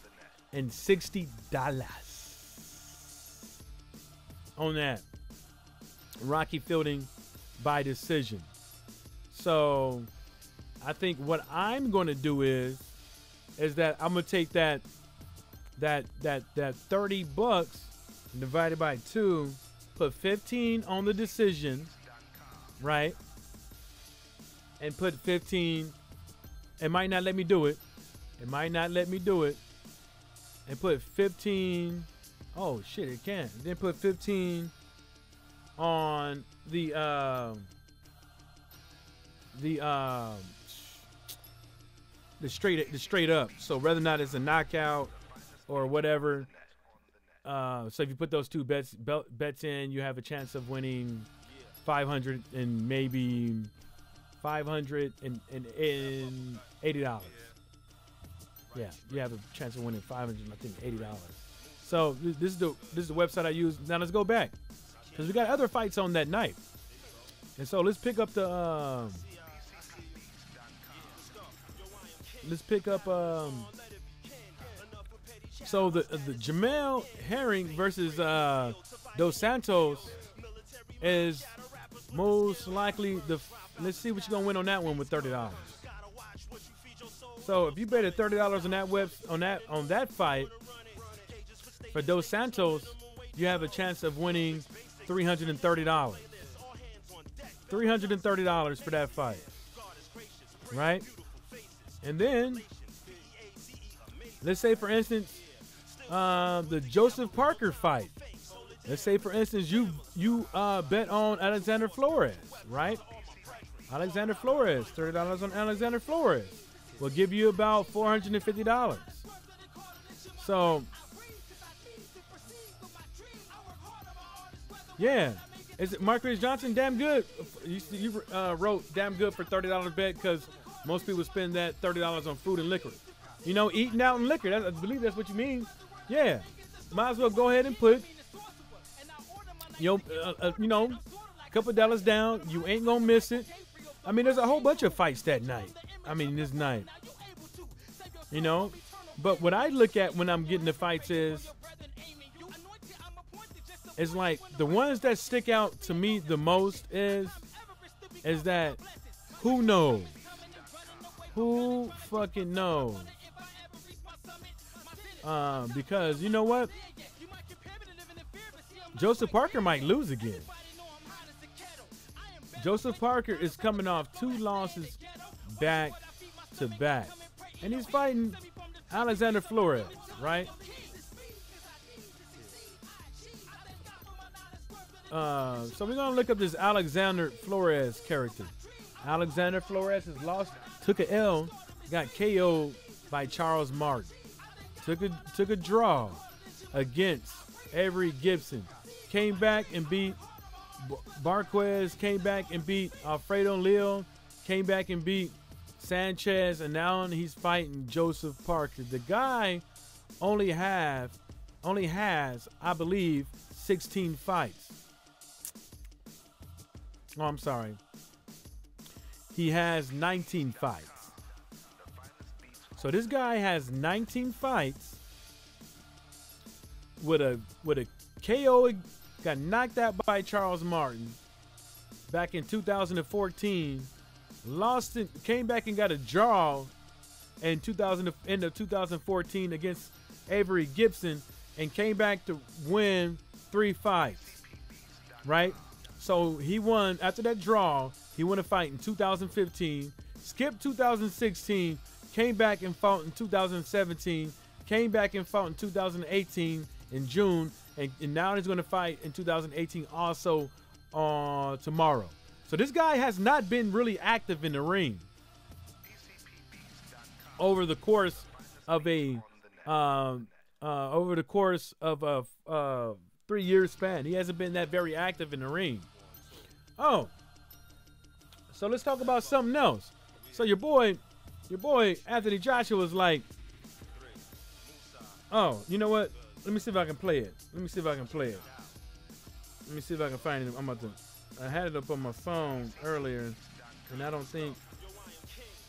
on that. Rocky Fielding by decision. So I think what I'm going to do is that I'm going to take that $30 divided by 2, put 15 on the decision, right? And put 15. It might not let me do it. It might not let me do it. And put 15. Oh shit, it can. Then put 15 on the straight up. So whether or not it's a knockout or whatever. So if you put those two bets in, you have a chance of winning $500 and maybe $580. Yeah, you have a chance of winning $580. So this is the website I use. Now let's go back because we got other fights on that night, and so let's pick up the so the Jamel Herring versus Dos Santos is most likely let's see what you're gonna win on that one with $30. So if you bet $30 on that fight for Dos Santos, you have a chance of winning $330. $330 for that fight, right? And then let's say, for instance, the Joseph Parker fight. Let's say, for instance, you bet on Alexander Flores, right? Alexander Flores, $30 on Alexander Flores will give you about $450. So, yeah. Is it Marquez Johnson damn good? You wrote damn good for $30 bet because most people spend that $30 on food and liquor. You know, eating out and liquor. I believe that's what you mean. Yeah. Might as well go ahead and put, a couple dollars down. You ain't going to miss it. I mean, there's a whole bunch of fights that night. This night. But what I look at when I'm getting the fights is like the ones that stick out to me the most is that who knows? Who fucking knows? Because you know what? Joseph Parker might lose again. Joseph Parker is coming off 2 losses back to back. And he's fighting Alexander Flores, right? So we're going to look up this Alexander Flores character. Alexander Flores has lost, took an L, got KO'd by Charles Martin. Took a draw against Avery Gibson. Came back and beat Barquez, came back and beat Alfredo Leal, came back and beat Sanchez, and now he's fighting Joseph Parker. The guy only has, I believe, 16 fights. Oh, I'm sorry. He has 19 fights. So this guy has 19 fights with a KO, got knocked out by Charles Martin back in 2014. Lost it, came back and got a draw in end of 2014 against Avery Gibson, and came back to win 3 fights. Right? So he won after that draw. He won a fight in 2015, skipped 2016, came back and fought in 2017, came back and fought in 2018 in June, and now he's going to fight in 2018 also tomorrow. So this guy has not been really active in the ring over the course of a 3-year span. He hasn't been that very active in the ring. Oh, so let's talk about something else. So your boy Anthony Joshua was like, Oh, you know what? Let me see if I can play it. Let me see if I can play it. Let me see if I can find it. I'm about to. I had it up on my phone earlier, and I don't think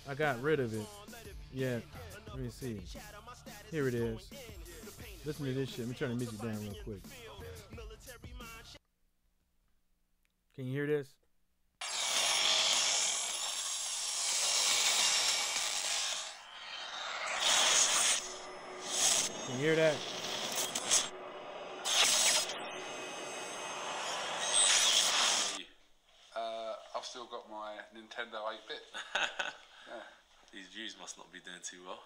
I got rid of it yet. Let me see. Here it is. Listen to this shit. Let me turn the music down real quick. Can you hear this? Can you hear that? I've still got my Nintendo 8-bit. Yeah. These views must not be doing too well.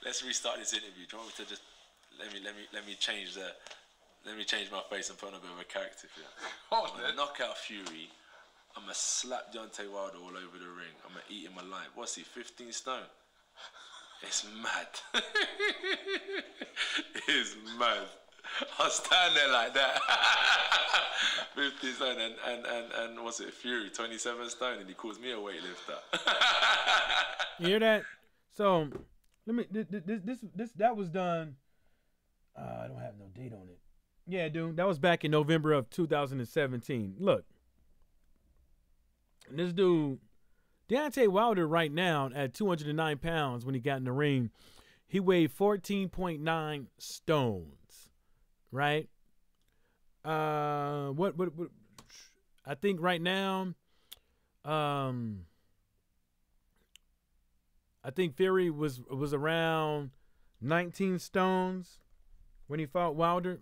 Let's restart this interview. Do you want me to just let me change my face and put on a bit of a character for you? Oh, I'm gonna knock out Fury. I'm gonna slap Deontay Wilder all over the ring. I'm gonna eat him alive. What's he? 15 stone. It's mad. It's mad. I'll stand there like that. 15 stone and what's it? Fury 27 stone, and he calls me a weightlifter. You hear that? So let me. This that was done. I don't have no date on it. Yeah, dude, that was back in November of 2017. Look, this dude, Deontay Wilder, right now at 209 pounds when he got in the ring, he weighed 14.9 stones. Right? What? I think right now, I think Fury was around 19 stones when he fought Wilder.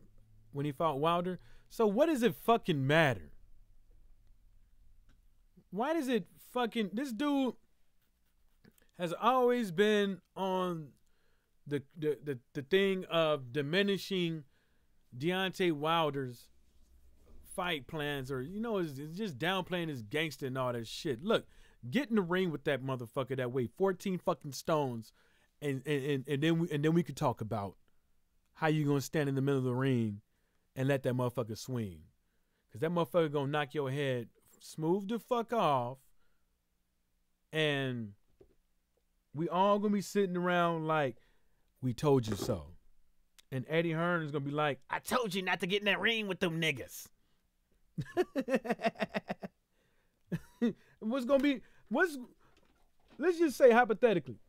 So what does it fucking matter? Why does it fucking... This dude has always been on the thing of diminishing Deontay Wilder's fight plans, or it's just downplaying his gangster and all that shit. Look, get in the ring with that motherfucker that weighed 14 fucking stones, and then we could talk about how you gonna stand in the middle of the ring and let that motherfucker swing, cause that motherfucker gonna knock your head smooth the fuck off, and we all gonna be sitting around like, we told you so. And Eddie Hearn is going to be like, I told you not to get in that ring with them niggas. Let's just say hypothetically,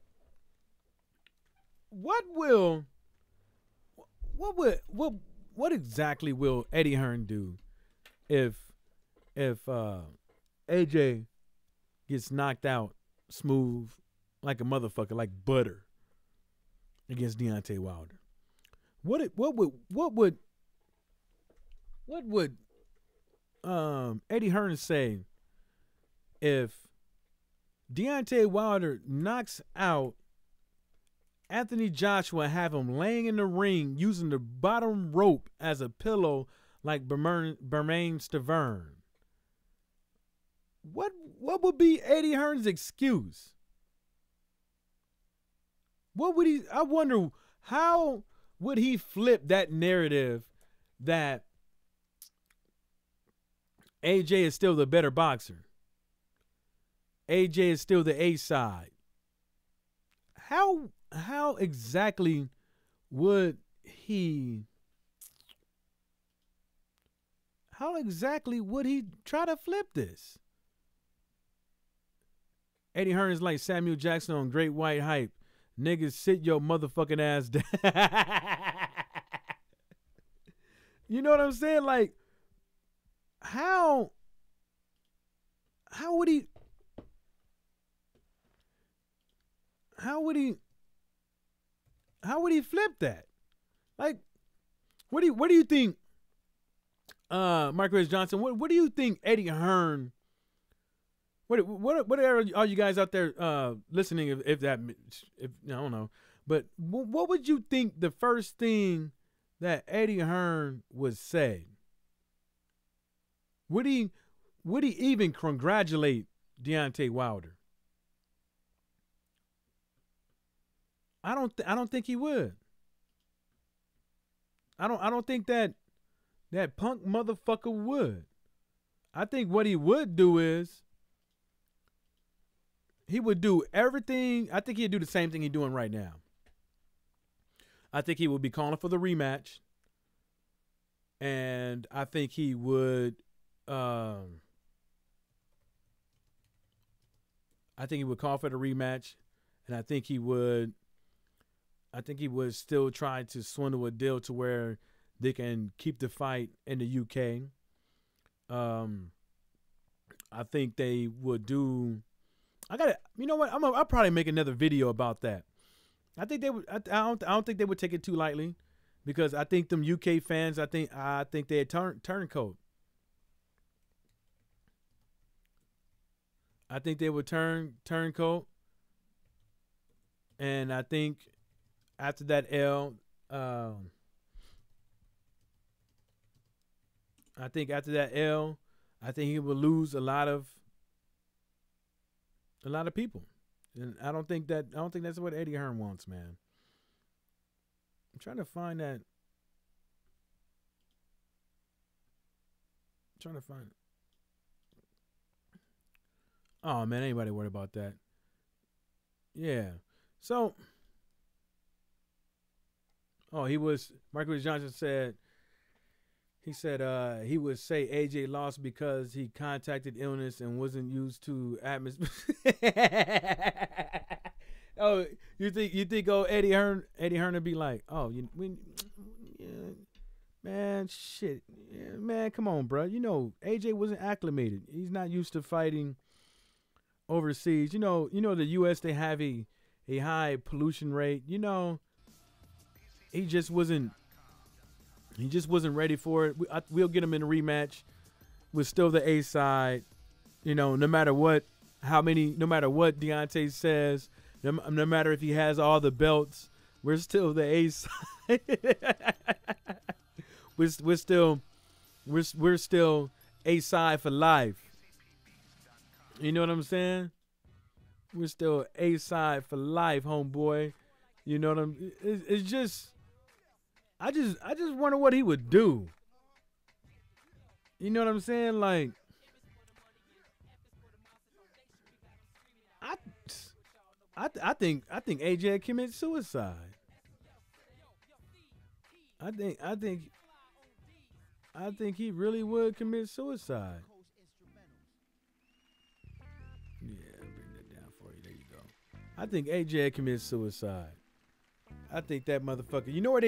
what exactly will Eddie Hearn do if AJ gets knocked out smooth like a motherfucker, like butter, against Deontay Wilder? What would Eddie Hearn say if Deontay Wilder knocks out Anthony Joshua, have him laying in the ring using the bottom rope as a pillow like Bermain Stavern? What would be Eddie Hearn's excuse? What would he... I wonder how would he flip that narrative that AJ is still the better boxer? AJ is still the A side. How exactly would he try to flip this? Eddie Hearn is like Samuel Jackson on Great White Hype. Niggas, sit your motherfucking ass down. You know what I'm saying? Like, how would he flip that? Like, what do you think, Mark Reyes Johnson, what do you think Eddie Hearn, what are all you guys out there listening, if I don't know, but what would you think the first thing that Eddie Hearn would say? Would he even congratulate Deontay Wilder? I don't think he would. I don't think that punk motherfucker would. I think what he would do is he would do everything. I think he'd do the same thing he's doing right now. I think he would be calling for the rematch, and I think he would. I think he would call for the rematch, and I think he would still try to swindle a deal to where they can keep the fight in the UK. I think they would do. You know what? I'll probably make another video about that. I think they would. I don't think they would take it too lightly, because I think them UK fans. I think they'd turncoat. I think they would turncoat, and I think after that L, I think he would lose a lot of people, and I don't think that's what Eddie Hearn wants, man. I'm trying to find that. Oh man, anybody worried about that? Yeah. So, Marcus Johnson said. He said he would say AJ lost because he contacted illness and wasn't used to atmosphere. Oh, you think Eddie Hearn would be like, oh, man, shit, yeah, man, come on, bro. You know, AJ wasn't acclimated. He's not used to fighting overseas. You know, the U.S. they have a high pollution rate. You know, he just wasn't ready for it. We'll get him in a rematch. We're still the A side. You know, no matter what Deontay says, no matter if he has all the belts, we're still the A side. we're still A side for life. You know what I'm saying? We're still A side for life, homeboy. You know what it's just. I just wonder what he would do. You know what I'm saying? Like, I think AJ commit suicide. I think he really would commit suicide. Yeah, bring that down for you. There you go. I think AJ commits suicide. I think that motherfucker. You know what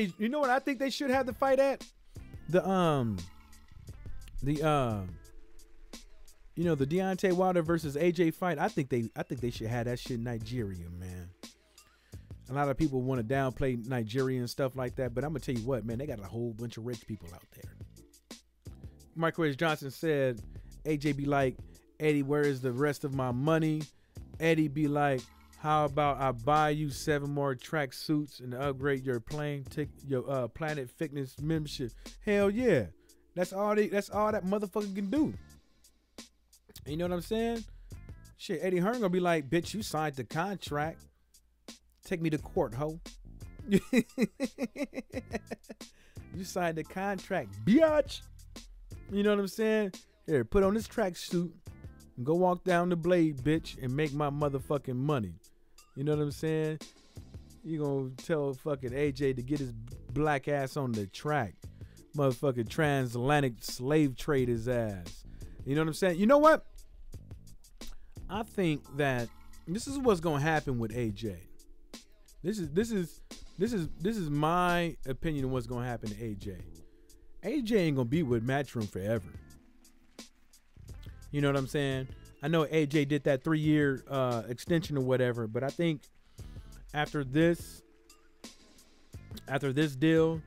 I think they should have the fight at? The Deontay Wilder versus AJ fight. I think they should have that shit in Nigeria, man. A lot of people want to downplay Nigeria and stuff like that, but I'm gonna tell you what, man, they got a whole bunch of rich people out there. Marquez Johnson said, AJ be like, Eddie, where is the rest of my money? Eddie be like, how about I buy you 7 more track suits and upgrade your Planet Fitness membership? Hell yeah. That's all that motherfucker can do. You know what I'm saying? Shit, Eddie Hearn gonna be like, bitch, you signed the contract. Take me to court, ho. You signed the contract, biatch. You know what I'm saying? Here, put on this track suit and go walk down the blade, bitch, and make my motherfucking money. You know what I'm saying? You gonna tell fucking AJ to get his black ass on the track. Motherfucking transatlantic slave trade his ass. You know what I'm saying? You know what? I think that this is what's gonna happen with AJ. This is my opinion of what's gonna happen to AJ. AJ ain't gonna be with Matchroom forever. You know what I'm saying? I know AJ did that 3-year extension or whatever, but I think after this deal,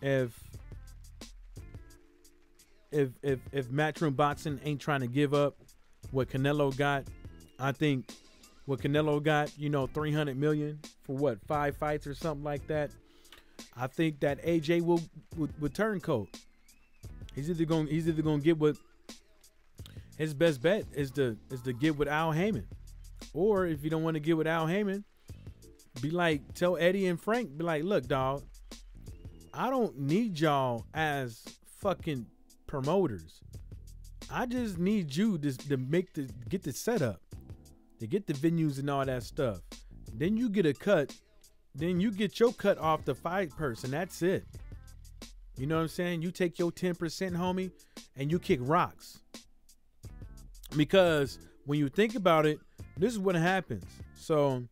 if Matchroom Boxing ain't trying to give up what Canelo got, I think what Canelo got, $300 million for what, 5 fights or something like that. I think that AJ will turncoat. He's either gonna get what. His best bet is to get with Al Heyman. Or if you don't want to get with Al Heyman, tell Eddie and Frank, be like, look, dog, I don't need y'all as fucking promoters. I just need you to get the setup, to get the venues and all that stuff. Then you get a cut then you get your cut off the fight person. That's it. You know what I'm saying? You take your 10%, homie, and you kick rocks. Because when you think about it, this is what happens. So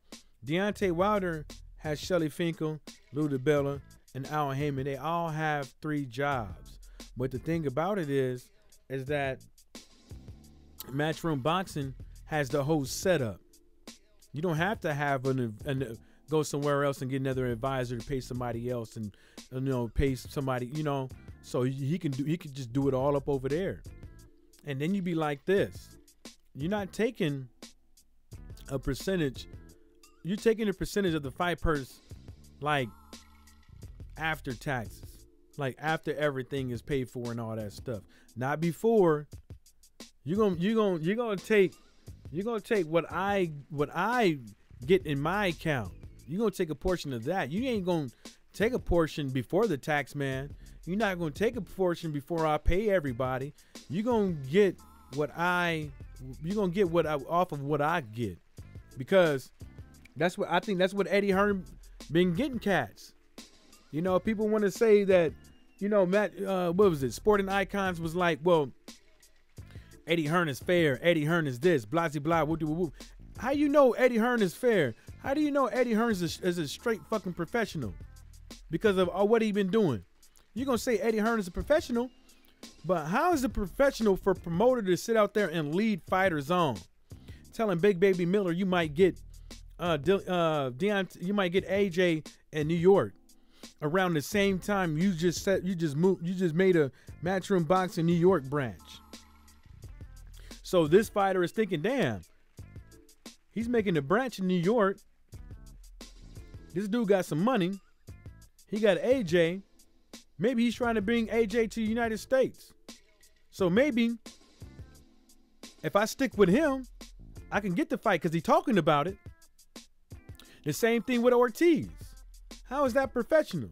Deontay Wilder has Shelly Finkel, Lou DiBella, and Al Heyman. They all have 3 jobs. But the thing about it is that Matchroom Boxing has the whole setup. You don't have to have go somewhere else and get another advisor to pay somebody else and pay somebody, so he can just do it all up over there. And then you be like this. You're not taking a percentage. You're taking a percentage of the fight purse, like after taxes, like after everything is paid for and all that stuff. Not before. You're gonna take what I get in my account. You're gonna take a portion of that. You ain't gonna take a portion before the tax man. You're not gonna take a portion before I pay everybody. You're gonna get what off of what I get. Because that's what I think. That's what Eddie Hearn been getting cats. People want to say that, Matt, what was it? Sporting Icons was like, well, Eddie Hearn is fair. Eddie Hearn is this. Blah, blah, blah. Woo, woo, woo. How you know Eddie Hearn is fair? How do you know Eddie Hearn is a straight fucking professional? Because of what he been doing. You're going to say Eddie Hearn is a professional, but how is a professional for a promoter to sit out there and lead fighters on? Telling Big Baby Miller you might get you might get AJ in New York around the same time you just made a Matchroom Boxing New York branch. So this fighter is thinking, damn, he's making a branch in New York. This dude got some money. He got AJ. Maybe he's trying to bring AJ to the United States. So maybe if I stick with him, I can get the fight because he's talking about it. The same thing with Ortiz. How is that professional?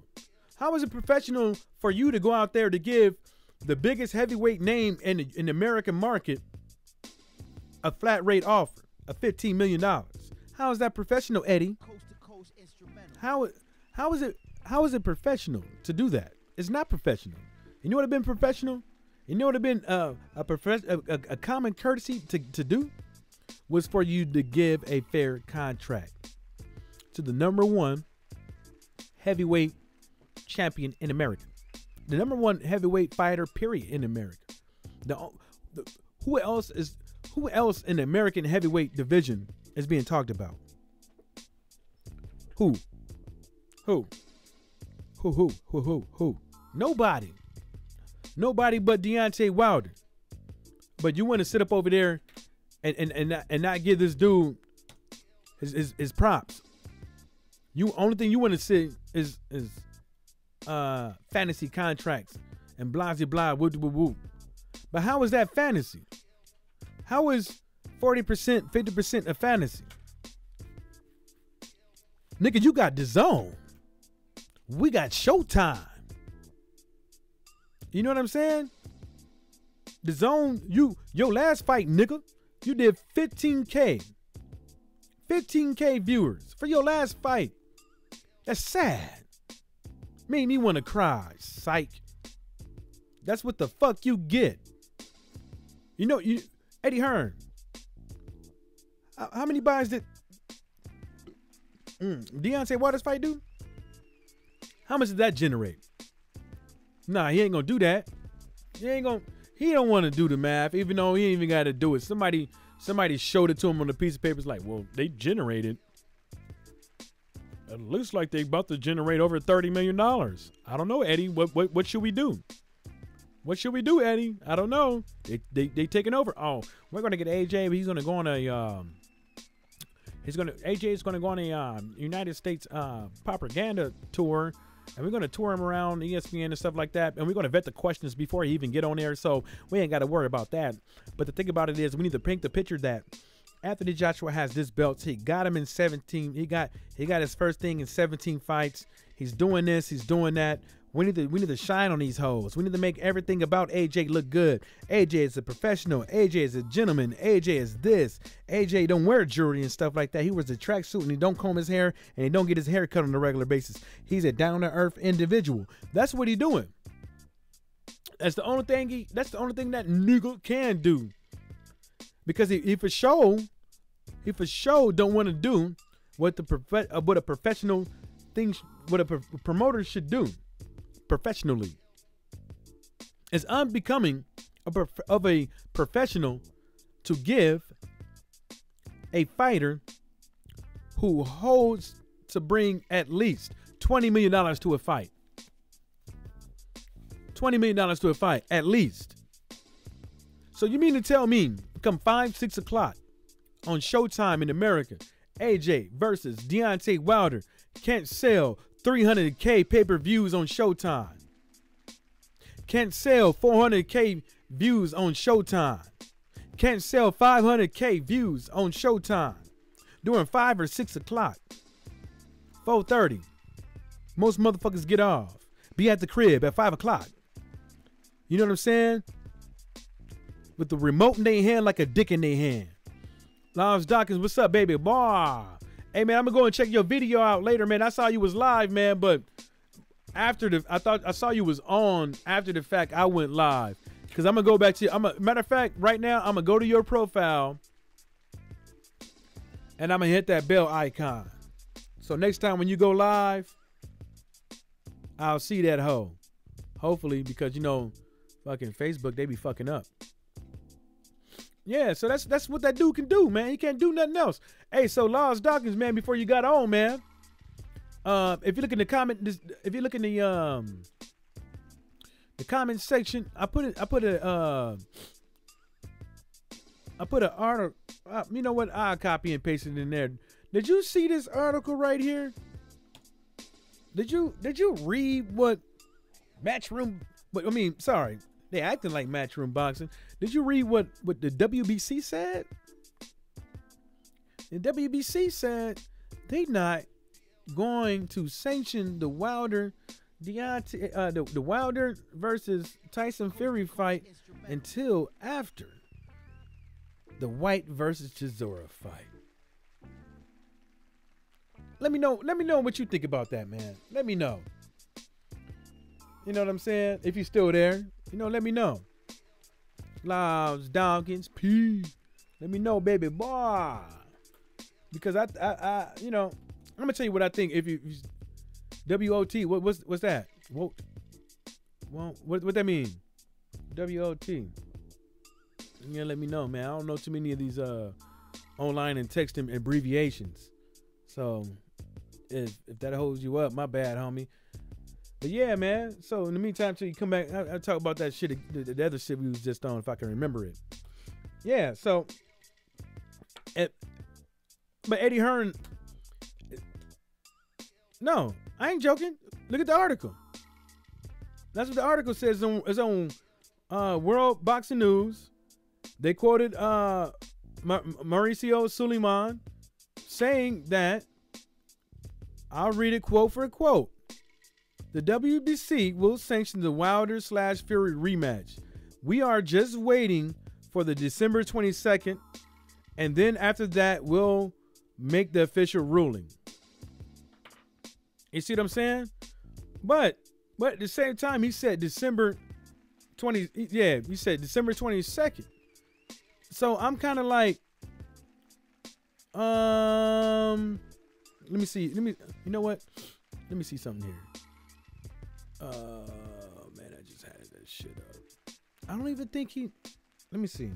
How is it professional for you to go out there to give the biggest heavyweight name in the American market a flat rate offer of $15 million? How is that professional, Eddie? How is it professional to do that? It's not professional. You know what would have been professional? You know what would have been a common courtesy to do? Was for you to give a fair contract to the number 1 heavyweight champion in America. The number 1 heavyweight fighter, period, in America. Who else in the American heavyweight division is being talked about? Who? Nobody. Nobody but Deontay Wilder. But you want to sit up over there and not give this dude his props. Only thing you want to see is fantasy contracts and blah blah woo woo woo. But how is that fantasy? How is 40%, 50% of fantasy? Nigga, you got DAZN. We got Showtime. You know what I'm saying? DAZN, your last fight, nigga, you did 15K. 15K viewers for your last fight. That's sad. Made me want to cry. Psych. That's what the fuck you get. Eddie Hearn. How many buys did Deontay Wilder's fight do? How much did that generate? Nah, he ain't gonna do that. He don't want to do the math, even though he ain't even got to do it. Somebody showed it to him on a piece of paper. It's like, well, they generated. It looks like they about to generate over $30 million. I don't know, Eddie. What should we do? What should we do, Eddie? I don't know. They taking over. Oh, we're gonna get AJ. But he's gonna go on a AJ is gonna go on a United States propaganda tour. And we're going to tour him around ESPN and stuff like that. And we're going to vet the questions before he even get on there. So we ain't got to worry about that. But the thing about it is we need to paint the picture that Anthony Joshua has this belt. He got him in 17. He got his first thing in 17 fights. He's doing this. He's doing that. We need to shine on these hoes. We need to make everything about AJ look good. AJ is a professional. AJ is a gentleman. AJ is this. AJ don't wear jewelry and stuff like that. He wears a tracksuit and he don't comb his hair and he don't get his hair cut on a regular basis. He's a down-to-earth individual. That's what he's doing. That's the only thing that nigga can do. Because he for sure don't want to do what a professional thing, what a promoter should do. Professionally, it's unbecoming of a professional to give a fighter who holds to bring at least $20 million to a fight. $20 million to a fight, at least. So you mean to tell me, come 5, 6 o'clock on Showtime in America, AJ versus Deontay Wilder can't sell 300K pay-per-views on Showtime. Can't sell 400K views on Showtime. Can't sell 500K views on Showtime. During 5 or 6 o'clock. 4:30. Most motherfuckers get off. Be at the crib at 5 o'clock. You know what I'm saying? With the remote in their hand like a dick in their hand. Lars Dawkins, what's up, baby? Boy. Hey man, I'm gonna go and check your video out later, man. I saw you was live, man, but I saw you was on after the fact. I went live because I'm gonna go back to you. Matter of fact, right now I'm gonna go to your profile and I'm gonna hit that bell icon. So next time when you go live, I'll see that hoe. Hopefully, because you know, fucking Facebook, they be fucking up. Yeah, so that's what that dude can do, man. He can't do nothing else. Hey, so Lars Dawkins, man, before you got on, man. If you look in the comment, if you look in the comment section, I put an article. You know what? I'll copy and paste it in there. Did you see this article right here? Did you read what Matchroom? I mean, sorry, they acting like Matchroom Boxing. Did you read what the WBC said? The WBC said they not going to sanction the Wilder the Wilder versus Tyson Fury fight until after the Whyte versus Chisora fight. Let me know what you think about that, man. Let me know. You know what I'm saying? If you're still there, you know, let me know. Lars Dawkins, P. Let me know, baby boy. Because I you know, I'm gonna tell you what I think. If you WOT, what's that? What that mean? WOT. Yeah, let me know, man. I don't know too many of these online and texting abbreviations. So if that holds you up, my bad, homie. But yeah, man. So in the meantime, till you come back, I'll talk about that shit, the other shit we was just on, if I can remember it. Yeah. So, but Eddie Hearn. No, I ain't joking. Look at the article. That's what the article says. It's on World Boxing News. They quoted Mauricio Suleiman saying that, I'll read it quote for quote. The WBC will sanction the Wilder/Fury rematch. We are just waiting for the December 22nd, and then after that, we'll make the official ruling. You see what I'm saying? But at the same time, he said December 20. Yeah, he said December 22nd. So I'm kind of like, let me see. You know what? Let me see something here. Man, I just had that shit up. I don't even think let me see.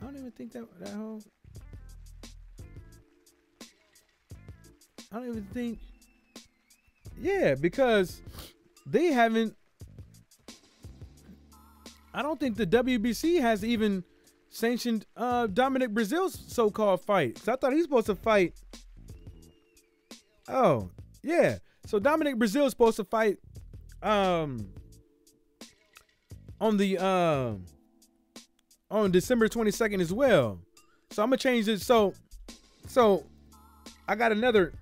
I don't even think that whole. I don't even think. Yeah, because they haven't. I don't think the WBC has even sanctioned Dominic Breazeale's so-called fight. So I thought he's supposed to fight. Oh, yeah. So Dominic Breazeale is supposed to fight on December 22nd as well. So I'm gonna change it. So I got another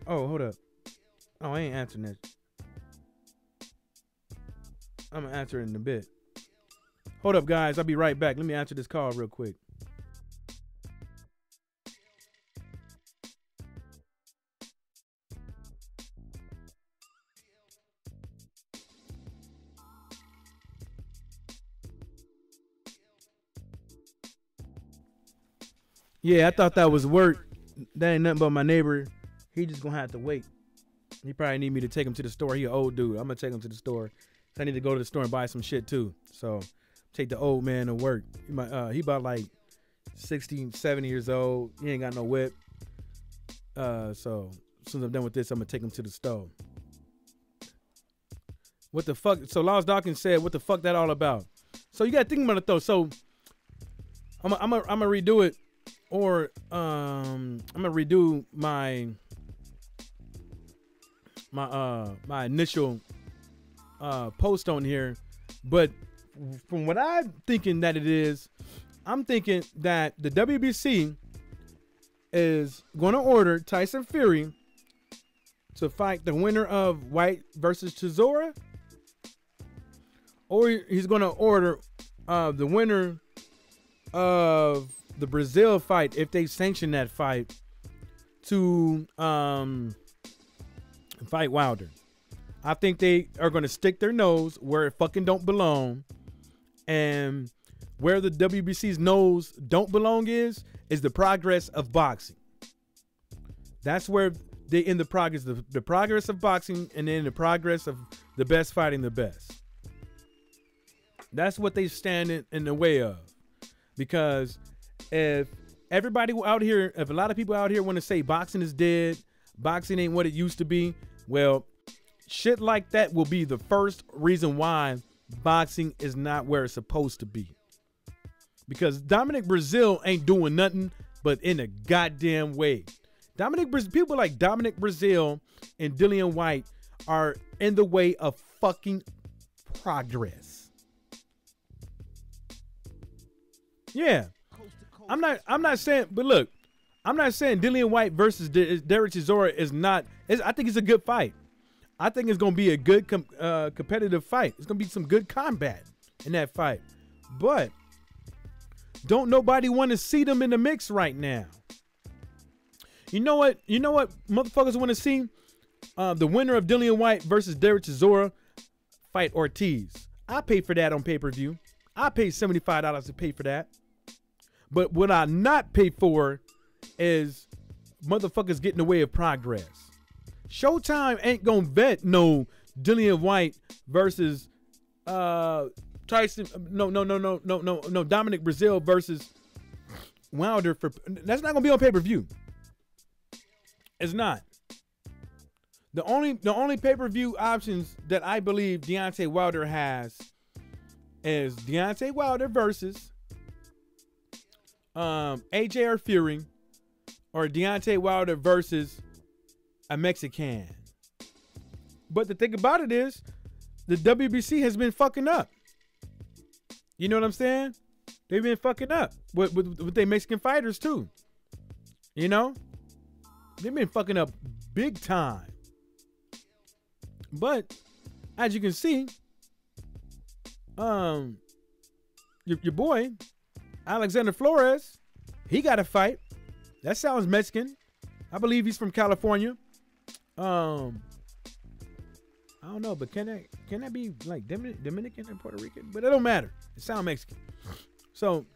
Oh, hold up. Oh, I ain't answering that. I'm gonna answer it in a bit. Hold up, guys. I'll be right back. Let me answer this call real quick. Yeah, I thought that was work. That ain't nothing but my neighbor. He just gonna have to wait. He probably need me to take him to the store. He an old dude. I'm gonna take him to the store. I need to go to the store and buy some shit too. So take the old man to work. He about like 60, 70 years old. He ain't got no whip. So as soon as I'm done with this, I'm gonna take him to the store. What the fuck? So Lost Dawkins said, what the fuck that all about? So you gotta think about it though. So I'm gonna redo it. Or I'm gonna redo my initial post on here, but from what I'm thinking that it is, I'm thinking that the WBC is going to order Tyson Fury to fight the winner of Whyte versus Chisora, or he's going to order the winner of the Brazil fight, if they sanction that fight, to fight Wilder. I think they are going to stick their nose where it fucking don't belong, and where the WBC's nose don't belong is the progress of boxing. That's where they in the progress, the progress of boxing, and then the progress of the best fighting the best. That's what they stand in the way of, because if everybody out here, if a lot of people out here want to say boxing is dead, boxing ain't what it used to be, well, shit like that will be the first reason why boxing is not where it's supposed to be. Because Dominic Brazil ain't doing nothing but in a goddamn way. People like Dominic Brazil and Dillian Whyte are in the way of fucking progress. Yeah. I'm not saying, but look, I'm not saying Dillian Whyte versus Derek Chisora is not. I think it's a good fight. I think it's gonna be a good competitive fight. It's gonna be some good combat in that fight. But don't nobody want to see them in the mix right now. You know what? Motherfuckers want to see the winner of Dillian Whyte versus Derek Chisora fight Ortiz. I pay for that on pay-per-view. I paid $75 to pay for that. But what I not pay for is motherfuckers getting in the way of progress. Showtime ain't gonna bet no Dillian Whyte versus Tyson. No, Dominic Brazil versus Wilder for. That's not gonna be on pay-per-view. It's not. The only pay-per-view options that I believe Deontay Wilder has is Deontay Wilder versus AJ or Fury, or Deontay Wilder versus a Mexican. But the thing about it is, the WBC has been fucking up. You know what I'm saying? They've been fucking up with their Mexican fighters too. You know? They've been fucking up big time. But as you can see, your boy Alexander Flores, he got a fight. That sounds Mexican. I believe he's from California. I don't know, but can that be like Dominican and Puerto Rican? But it don't matter. It sounds Mexican. So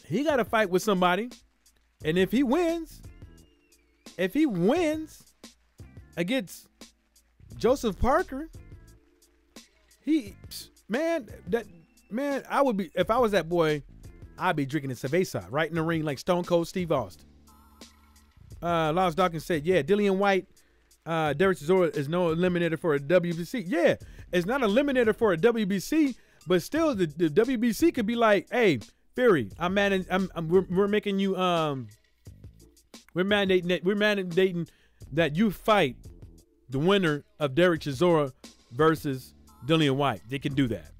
he got a fight with somebody, and if he wins against Joseph Parker, I would be, if I was that boy, I'd be drinking a cerveza right in the ring like Stone Cold Steve Austin. Lost Dawkins said, yeah, Dillian Whyte, Derek Chisora is no eliminator for a WBC. Yeah, it's not an eliminator for a WBC, but still the WBC could be like, hey, Fury, we're making you, we're mandating that you fight the winner of Derek Chisora versus Dillian Whyte. They can do that.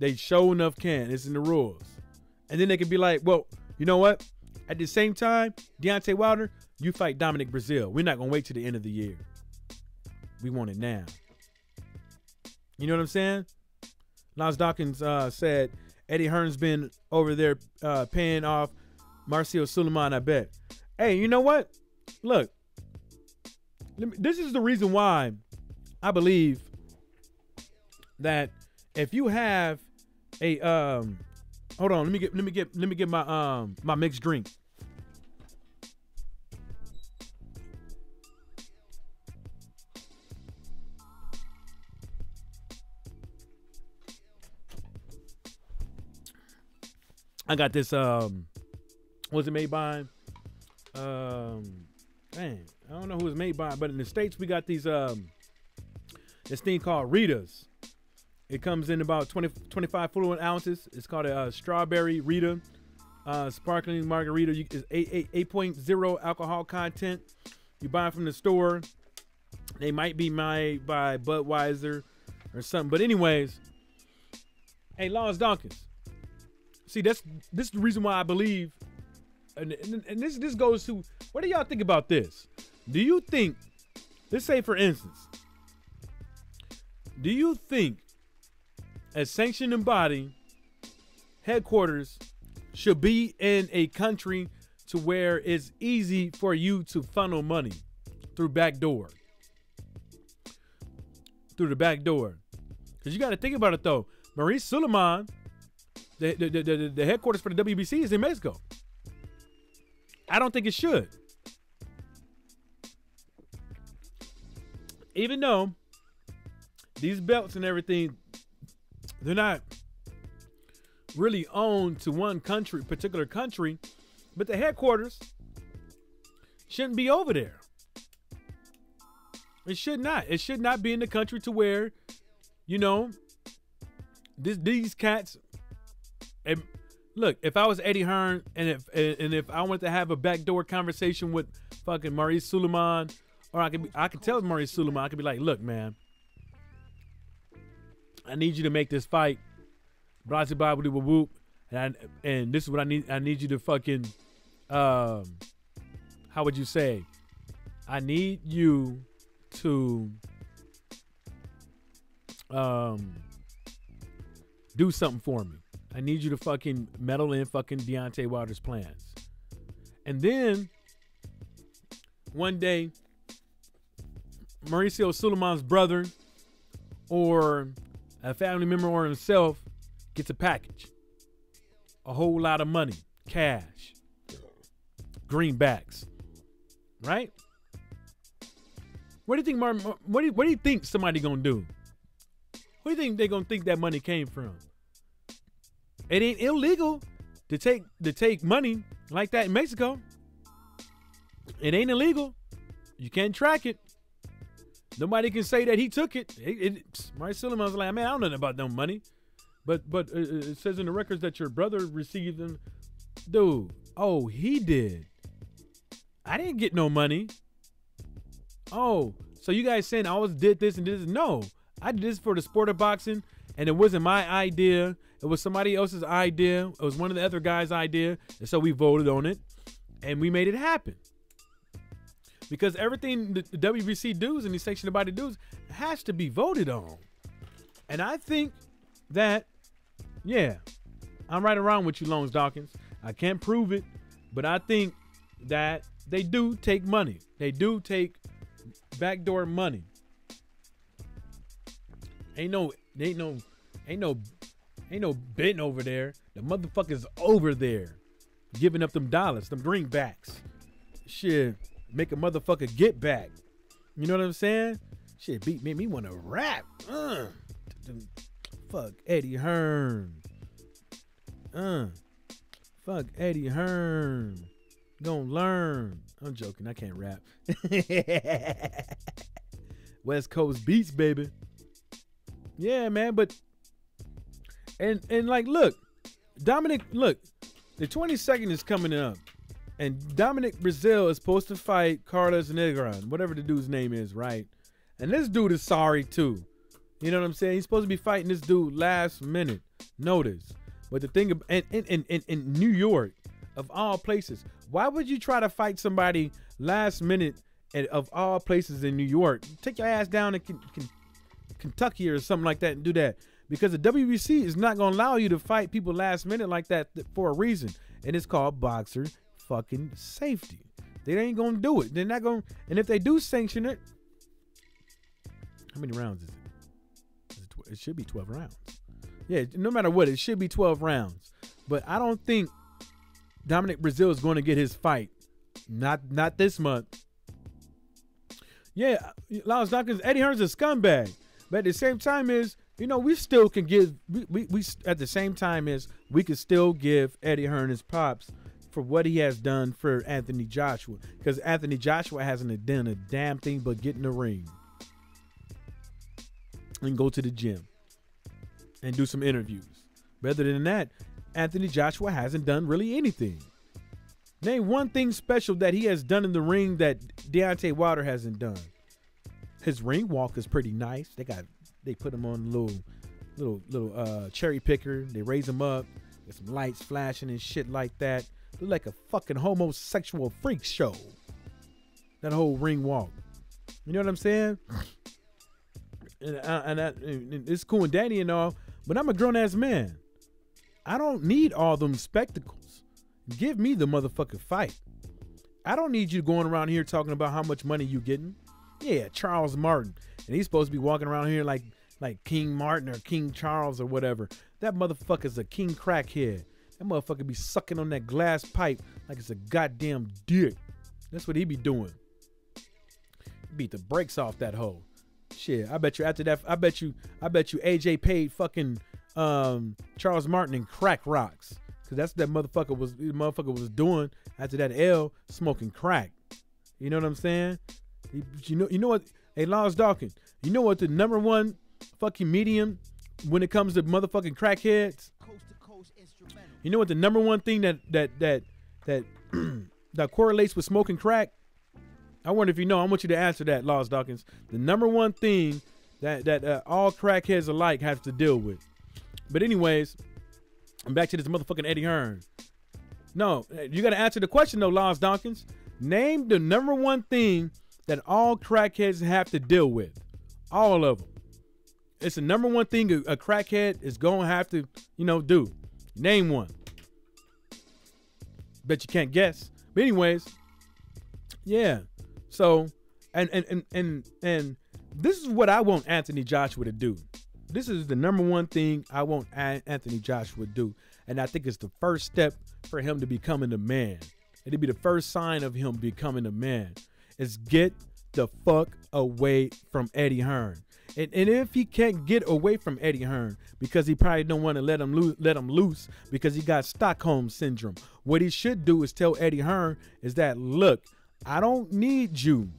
They sure enough can. It's in the rules. And then they can be like, well, you know what? At the same time, Deontay Wilder, you fight Dominic Brazil. We're not gonna wait till the end of the year. We want it now. You know what I'm saying? Lance Dawkins said Eddie Hearn's been over there paying off Marcio Suleiman, I bet. Hey, you know what? Look, this is the reason why I believe that if you have a hold on, let me get my my mixed drink. I got this was it made by man, I don't know who it's made by, but in the States we got these this thing called Rita's. It comes in about 25 fluid ounces. It's called a strawberry Rita sparkling margarita. It's 8.0 alcohol content. You buy it from the store. They might be made by Budweiser or something. But anyways, hey, Lance Dawkins. See, this is the reason why I believe, and this goes to, what do y'all think about this? Do you think, let's say for instance, do you think a sanctioning body headquarters should be in a country to where it's easy for you to funnel money through back door? Through the back door. Because you got to think about it though. Maurice Suleiman, the headquarters for the WBC is in Mexico. I don't think it should. Even though these belts and everything, they're not really owned to one country, particular country, but the headquarters shouldn't be over there. It should not. It should not be in the country to where, you know, these cats. And look, if I was Eddie Hearn and if I wanted to have a backdoor conversation with fucking Maurice Suleiman, or I could tell Maurice Suleiman, I could be like, look, man, I need you to make this fight, blah blah blah whoop, and this is what I need. I need you to fucking, how would you say? I need you to do something for me. I need you to fucking meddle in fucking Deontay Wilder's plans. And then one day, Mauricio Suleiman's brother or a family member or himself gets a package. A whole lot of money, cash, greenbacks, right? What do you think, Martin? What do you think somebody gonna do? Where do you think they gonna think that money came from? It ain't illegal to take money like that in Mexico. It ain't illegal. You can't track it. Nobody can say that he took it. Maurice Suleiman's like, man, I don't know nothing about no money. But it says in the records that your brother received them. Dude, oh, he did. I didn't get no money. Oh, so you guys saying I always did this and this? No, I did this for the sport of boxing, and it wasn't my idea. It was somebody else's idea. It was one of the other guys' idea, and so we voted on it, and we made it happen. Because everything the WBC dues and these sanctioned body dues has to be voted on. And I think that, yeah, I'm right around with you, Lance Dawkins. I can't prove it, but I think that they do take money. They do take backdoor money. Ain't no betting over there. The motherfuckers over there giving up them dollars, them greenbacks. Shit, make a motherfucker get back. You know what I'm saying? Shit, made me want to rap. Fuck Eddie Hearn. Fuck Eddie Hearn. Gonna learn. I'm joking. I can't rap. West Coast beats, baby. Yeah, man. But and like, look, Dominic. Look, the 22nd is coming up, and Dominic Brazil is supposed to fight Carlos Negron, whatever the dude's name is, right? And this dude is sorry too. You know what I'm saying? He's supposed to be fighting this dude last minute notice. But the thing in New York, Of all places. Why would you try to fight somebody last minute of all places in New York? Take your ass down to Kentucky or something like that and do that. Because the WBC is not going to allow you to fight people last minute like that for a reason. And it's called boxer fucking safety. They ain't going to do it. They're not going to. And if they do sanction it, how many rounds is it? It should be 12 rounds. Yeah, no matter what, it should be 12 rounds. But I don't think Dominic Brazil is going to get his fight. Not this month. Yeah, Lance Dawkins, Eddie Hearn's a scumbag. But at the same time we still can give, we at the same time we can still give Eddie Hearn his props for what he has done for Anthony Joshua. Because Anthony Joshua hasn't done a damn thing but get in the ring and go to the gym and do some interviews. But other than that, Anthony Joshua hasn't done really anything. Name one thing special that he has done in the ring that Deontay Wilder hasn't done. His ring walk is pretty nice. They put him on a little cherry picker. They raise him up. There's some lights flashing and shit like that. Look like a fucking homosexual freak show. That whole ring walk. You know what I'm saying? And it's cool and dandy and all, but I'm a grown ass man. I don't need all them spectacles. Give me the motherfucking fight. I don't need you going around here talking about how much money you getting. Yeah, Charles Martin. And he's supposed to be walking around here like King Martin or King Charles or whatever. That motherfucker's a king crackhead. That motherfucker be sucking on that glass pipe like it's a goddamn dick. That's what he be doing. Beat the brakes off that hoe. Shit, I bet you after that, I bet you AJ paid fucking Charles Martin in crack rocks. Cause that's what the motherfucker was doing after that L, smoking crack. You know what I'm saying? You know what? Hey, Lance Dawkins, you know what the number one fucking medium when it comes to motherfucking crackheads? You know what the number one thing that correlates with smoking crack? I wonder if you know. I want you to answer that, Lance Dawkins. The number one thing that all crackheads alike have to deal with. But anyways, I'm back to this motherfucking Eddie Hearn. No, you got to answer the question though, Lance Dawkins. Name the number one thing that all crackheads have to deal with. All of them. It's the number one thing a crackhead is going to have to, do. Name one. Bet you can't guess. But anyways, yeah. So, and this is what I want Anthony Joshua to do. This is the number one thing I want Anthony Joshua to do. And I think it's the first step for him to becoming a man. It'll be the first sign of him becoming a man. Is get the fuck away from Eddie Hearn. And if he can't get away from Eddie Hearn because he probably don't want to let him loose because he got Stockholm syndrome, what he should do is tell Eddie Hearn is that, look, I don't need you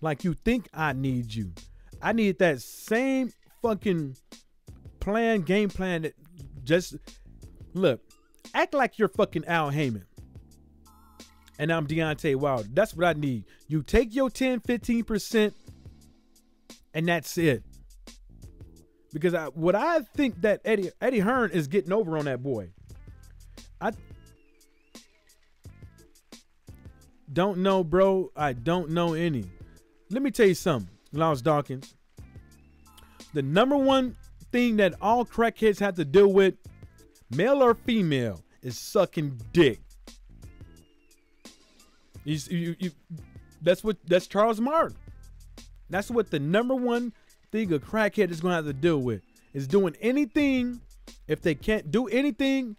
like you think I need you. I need that same fucking game plan that just, look, act like you're fucking Al Heyman. And I'm Deontay Wilder. That's what I need. You take your 10-15% and that's it. Because what I think that Eddie Hearn is getting over on that boy. I don't know, bro. I don't know any. Let me tell you something, Lance Dawkins. The number one thing that all crackheads have to deal with, male or female, is sucking dick. That's Charles Martin. That's what the number one thing a crackhead is going to have to deal with, is doing anything. If they can't do anything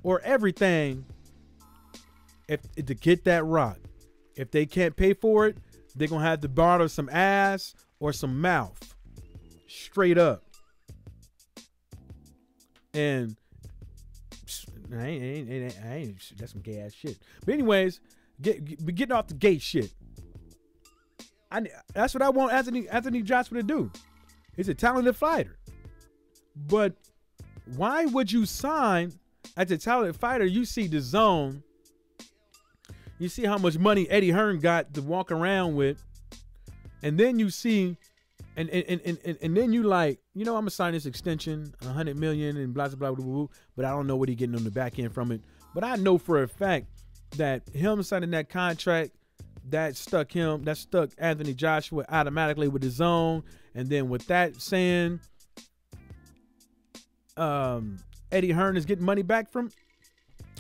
or everything, to get that rock. If they can't pay for it, they're going to have to borrow some ass or some mouth. Straight up. And I ain't that's some gay ass shit. But anyways, getting off the gay shit. That's what I want Anthony Joshua to do. He's a talented fighter. But why would you sign as a talented fighter? You see the zone. You see how much money Eddie Hearn got to walk around with. And then you see, and then you like, I'm gonna sign this extension, $100 million and blah blah blah blah blah, but I don't know what he getting on the back end from it. But I know for a fact that him signing that contract, that stuck Anthony Joshua automatically with his own. And then with that saying, Eddie Hearn is getting money back from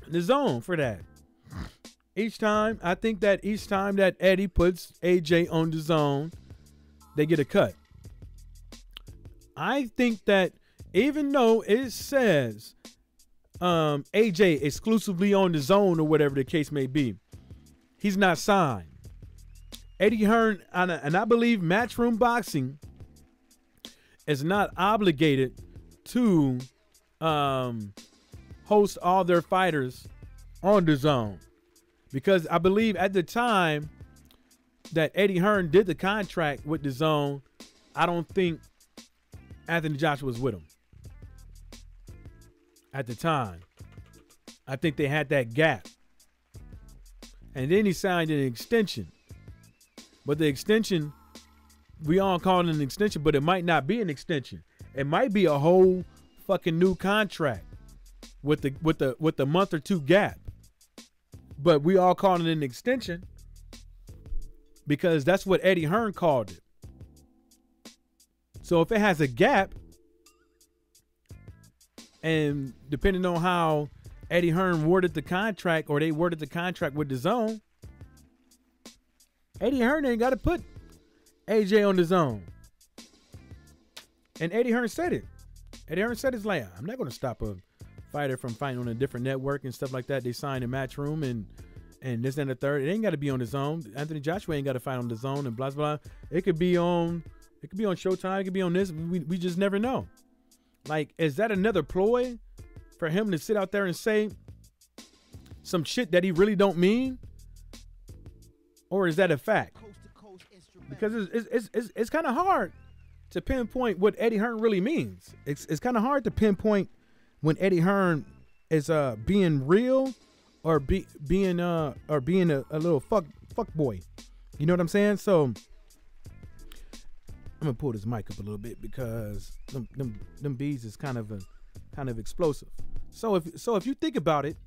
the zone for that. I think that each time that Eddie puts AJ on the zone, they get a cut. I think that even though it says AJ exclusively on the zone or whatever the case may be, he's not signed. Eddie Hearn, and I believe Matchroom Boxing is not obligated to host all their fighters on the zone, because I believe at the time that Eddie Hearn did the contract with the zone, I don't think Anthony Joshua was with him at the time. I think they had that gap, and then he signed an extension. But the extension, we all call it an extension, but it might not be an extension. It might be a whole fucking new contract with the month or two gap. But we all call it an extension because that's what Eddie Hearn called it. So if it has a gap, and depending on how Eddie Hearn worded the contract, or they worded the contract with the zone, Eddie Hearn ain't got to put AJ on the zone. And Eddie Hearn said it. Eddie Hearn said it's like, I'm not going to stop a fighter from fighting on a different network and stuff like that. They signed a Matchroom and this and the third. It ain't got to be on the zone. Anthony Joshua ain't got to fight on the zone and blah, blah, blah. It could be on Showtime. It could be on this. We just never know. Like, is that another ploy for him to sit out there and say some shit that he really don't mean? Or is that a fact? Because it's kind of hard to pinpoint what Eddie Hearn really means. It's kind of hard to pinpoint when Eddie Hearn is being real or being a little fuck boy. You know what I'm saying? So I'm gonna pull this mic up a little bit because them bees is kind of explosive. So if you think about it,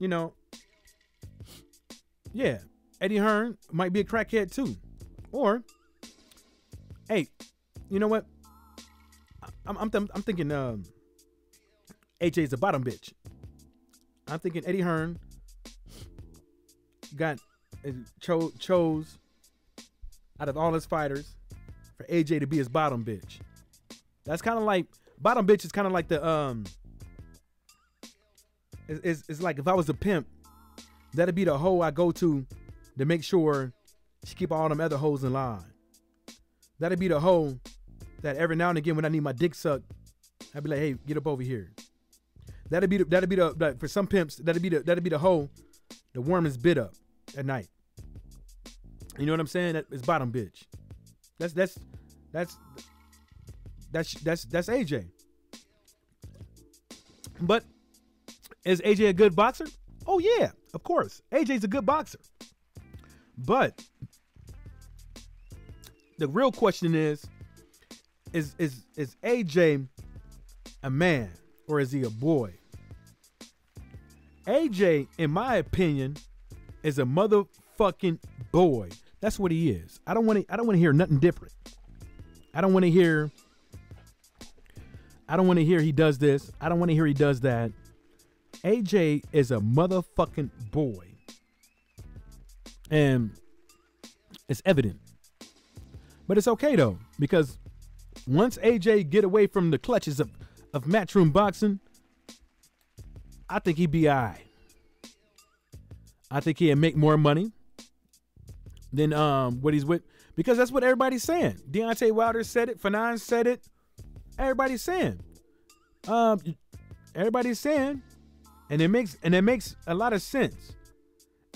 you know, yeah, Eddie Hearn might be a crackhead too. Or, hey, you know what? I'm thinking AJ's a bottom bitch. I'm thinking Eddie Hearn chose out of all his fighters for AJ to be his bottom bitch. That's kind of like, bottom bitch is kind of like the it's like if I was a pimp, that'd be the hoe I go to make sure she keep all them other hoes in line. That'd be the hoe that every now and again when I need my dick sucked, I'd be like, hey, get up over here. That'd be the like, for some pimps, that'd be the hoe the worm is bit up at night. You know what I'm saying? That is bottom bitch. That's AJ. But is AJ a good boxer? Oh yeah, of course. AJ's a good boxer. But the real question is AJ a man or is he a boy? AJ, in my opinion, is a motherfucking boy. That's what he is. I don't want to hear nothing different. I don't want to hear he does this. I don't want to hear he does that. AJ is a motherfucking boy. And it's evident. But it's okay though, because once AJ get away from the clutches of Matchroom Boxing, I think he'd be all right. I think he'd make more money than what he's with, because that's what everybody's saying. Deontay Wilder said it. Fanon said it. Everybody's saying. Everybody's saying, and it makes a lot of sense.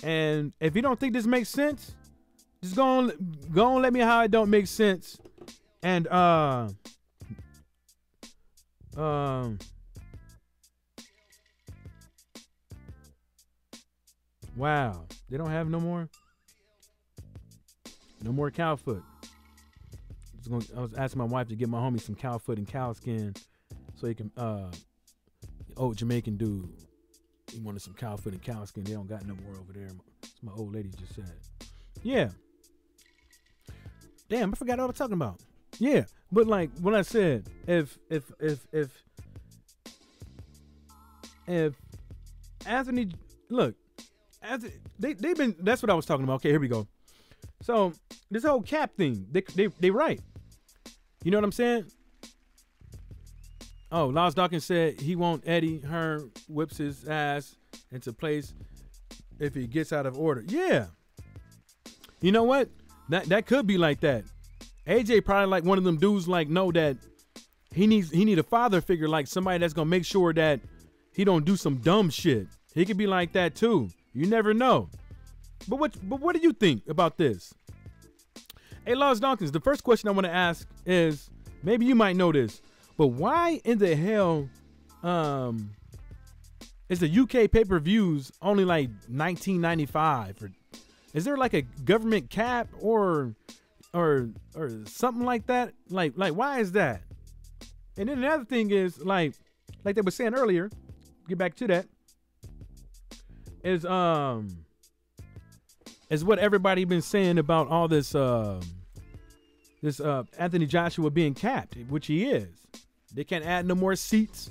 And if you don't think this makes sense, just go on let me know how it don't make sense. And wow, they don't have no more cow foot. I was asking my wife to get my homie some cow foot and cow skin so he can old Jamaican dude He wanted some cow foot and cow skin. They don't got no more over there. That's my old lady just said. Yeah. Damn, I forgot what I was talking about. Yeah, but like when I said, if Anthony, look, Anthony, they've been. That's what I was talking about. Okay, here we go. So this whole cap thing, they right. You know what I'm saying? Oh, Lars Dawkins said he won't Eddie Hearn whips his ass into place if he gets out of order. Yeah. You know what? That could be like that. AJ probably like one of them dudes like know that he need a father figure, like somebody that's gonna make sure that he don't do some dumb shit. He could be like that too. You never know. But what do you think about this? Hey, Lars Dawkins, the first question I want to ask is, maybe you might know this, but why in the hell is the UK pay-per-views only like $19.95? Or is there like a government cap or something like that? Like why is that? And then another thing is like they were saying earlier, get back to that, is what everybody been saying about all this Anthony Joshua being capped, which he is. They can't add no more seats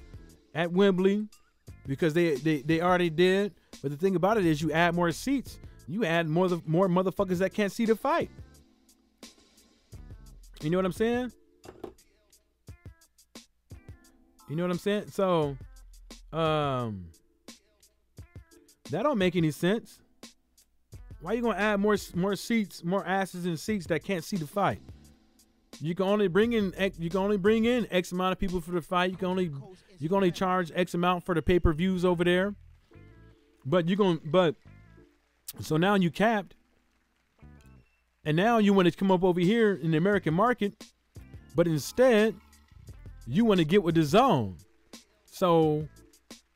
at Wembley because they already did. But the thing about it is, you add more seats, you add more motherfuckers that can't see the fight. You know what I'm saying? You know what I'm saying? So, that don't make any sense. Why you gonna add more seats, more asses and seats that can't see the fight? You can only bring in X amount of people for the fight. You can only charge X amount for the pay-per-views over there. So now you capped. And now you want to come up over here in the American market, but instead you want to get with the zone. So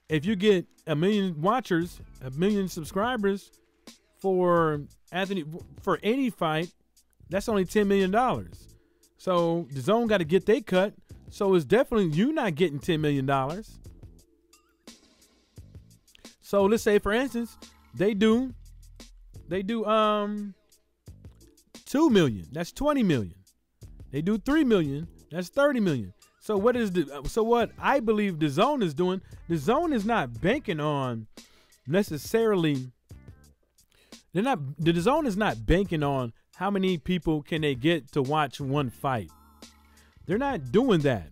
if you get 1 million watchers, 1 million subscribers for any fight, that's only $10 million. So the zone got to get their cut. So it's definitely you not getting $10 million. So let's say, for instance, they do 2 million. That's 20 million. They do 3 million. That's 30 million. So what I believe the zone is doing, the zone is not banking on necessarily. The zone is not banking on how many people can they get to watch one fight. They're not doing that.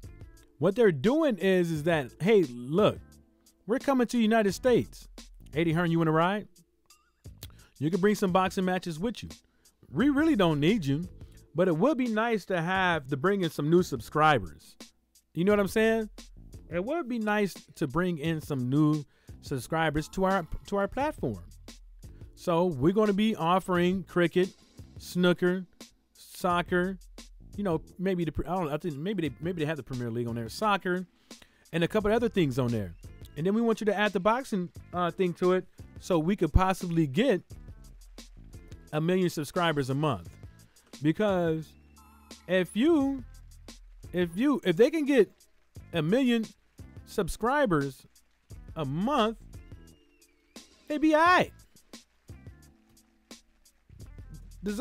What they're doing is that, hey, look, we're coming to the United States. Eddie Hearn, you want to ride? You can bring some boxing matches with you. We really don't need you, but it would be nice to bring in some new subscribers. You know what I'm saying? It would be nice to bring in some new subscribers to our platform. So we're going to be offering cricket, snooker, soccer. You know, maybe I think maybe they have the Premier League on there, soccer, and a couple of other things on there. And then we want you to add the boxing thing to it, so we could possibly get 1 million subscribers a month. Because if they can get 1 million subscribers a month, they'd be all right. The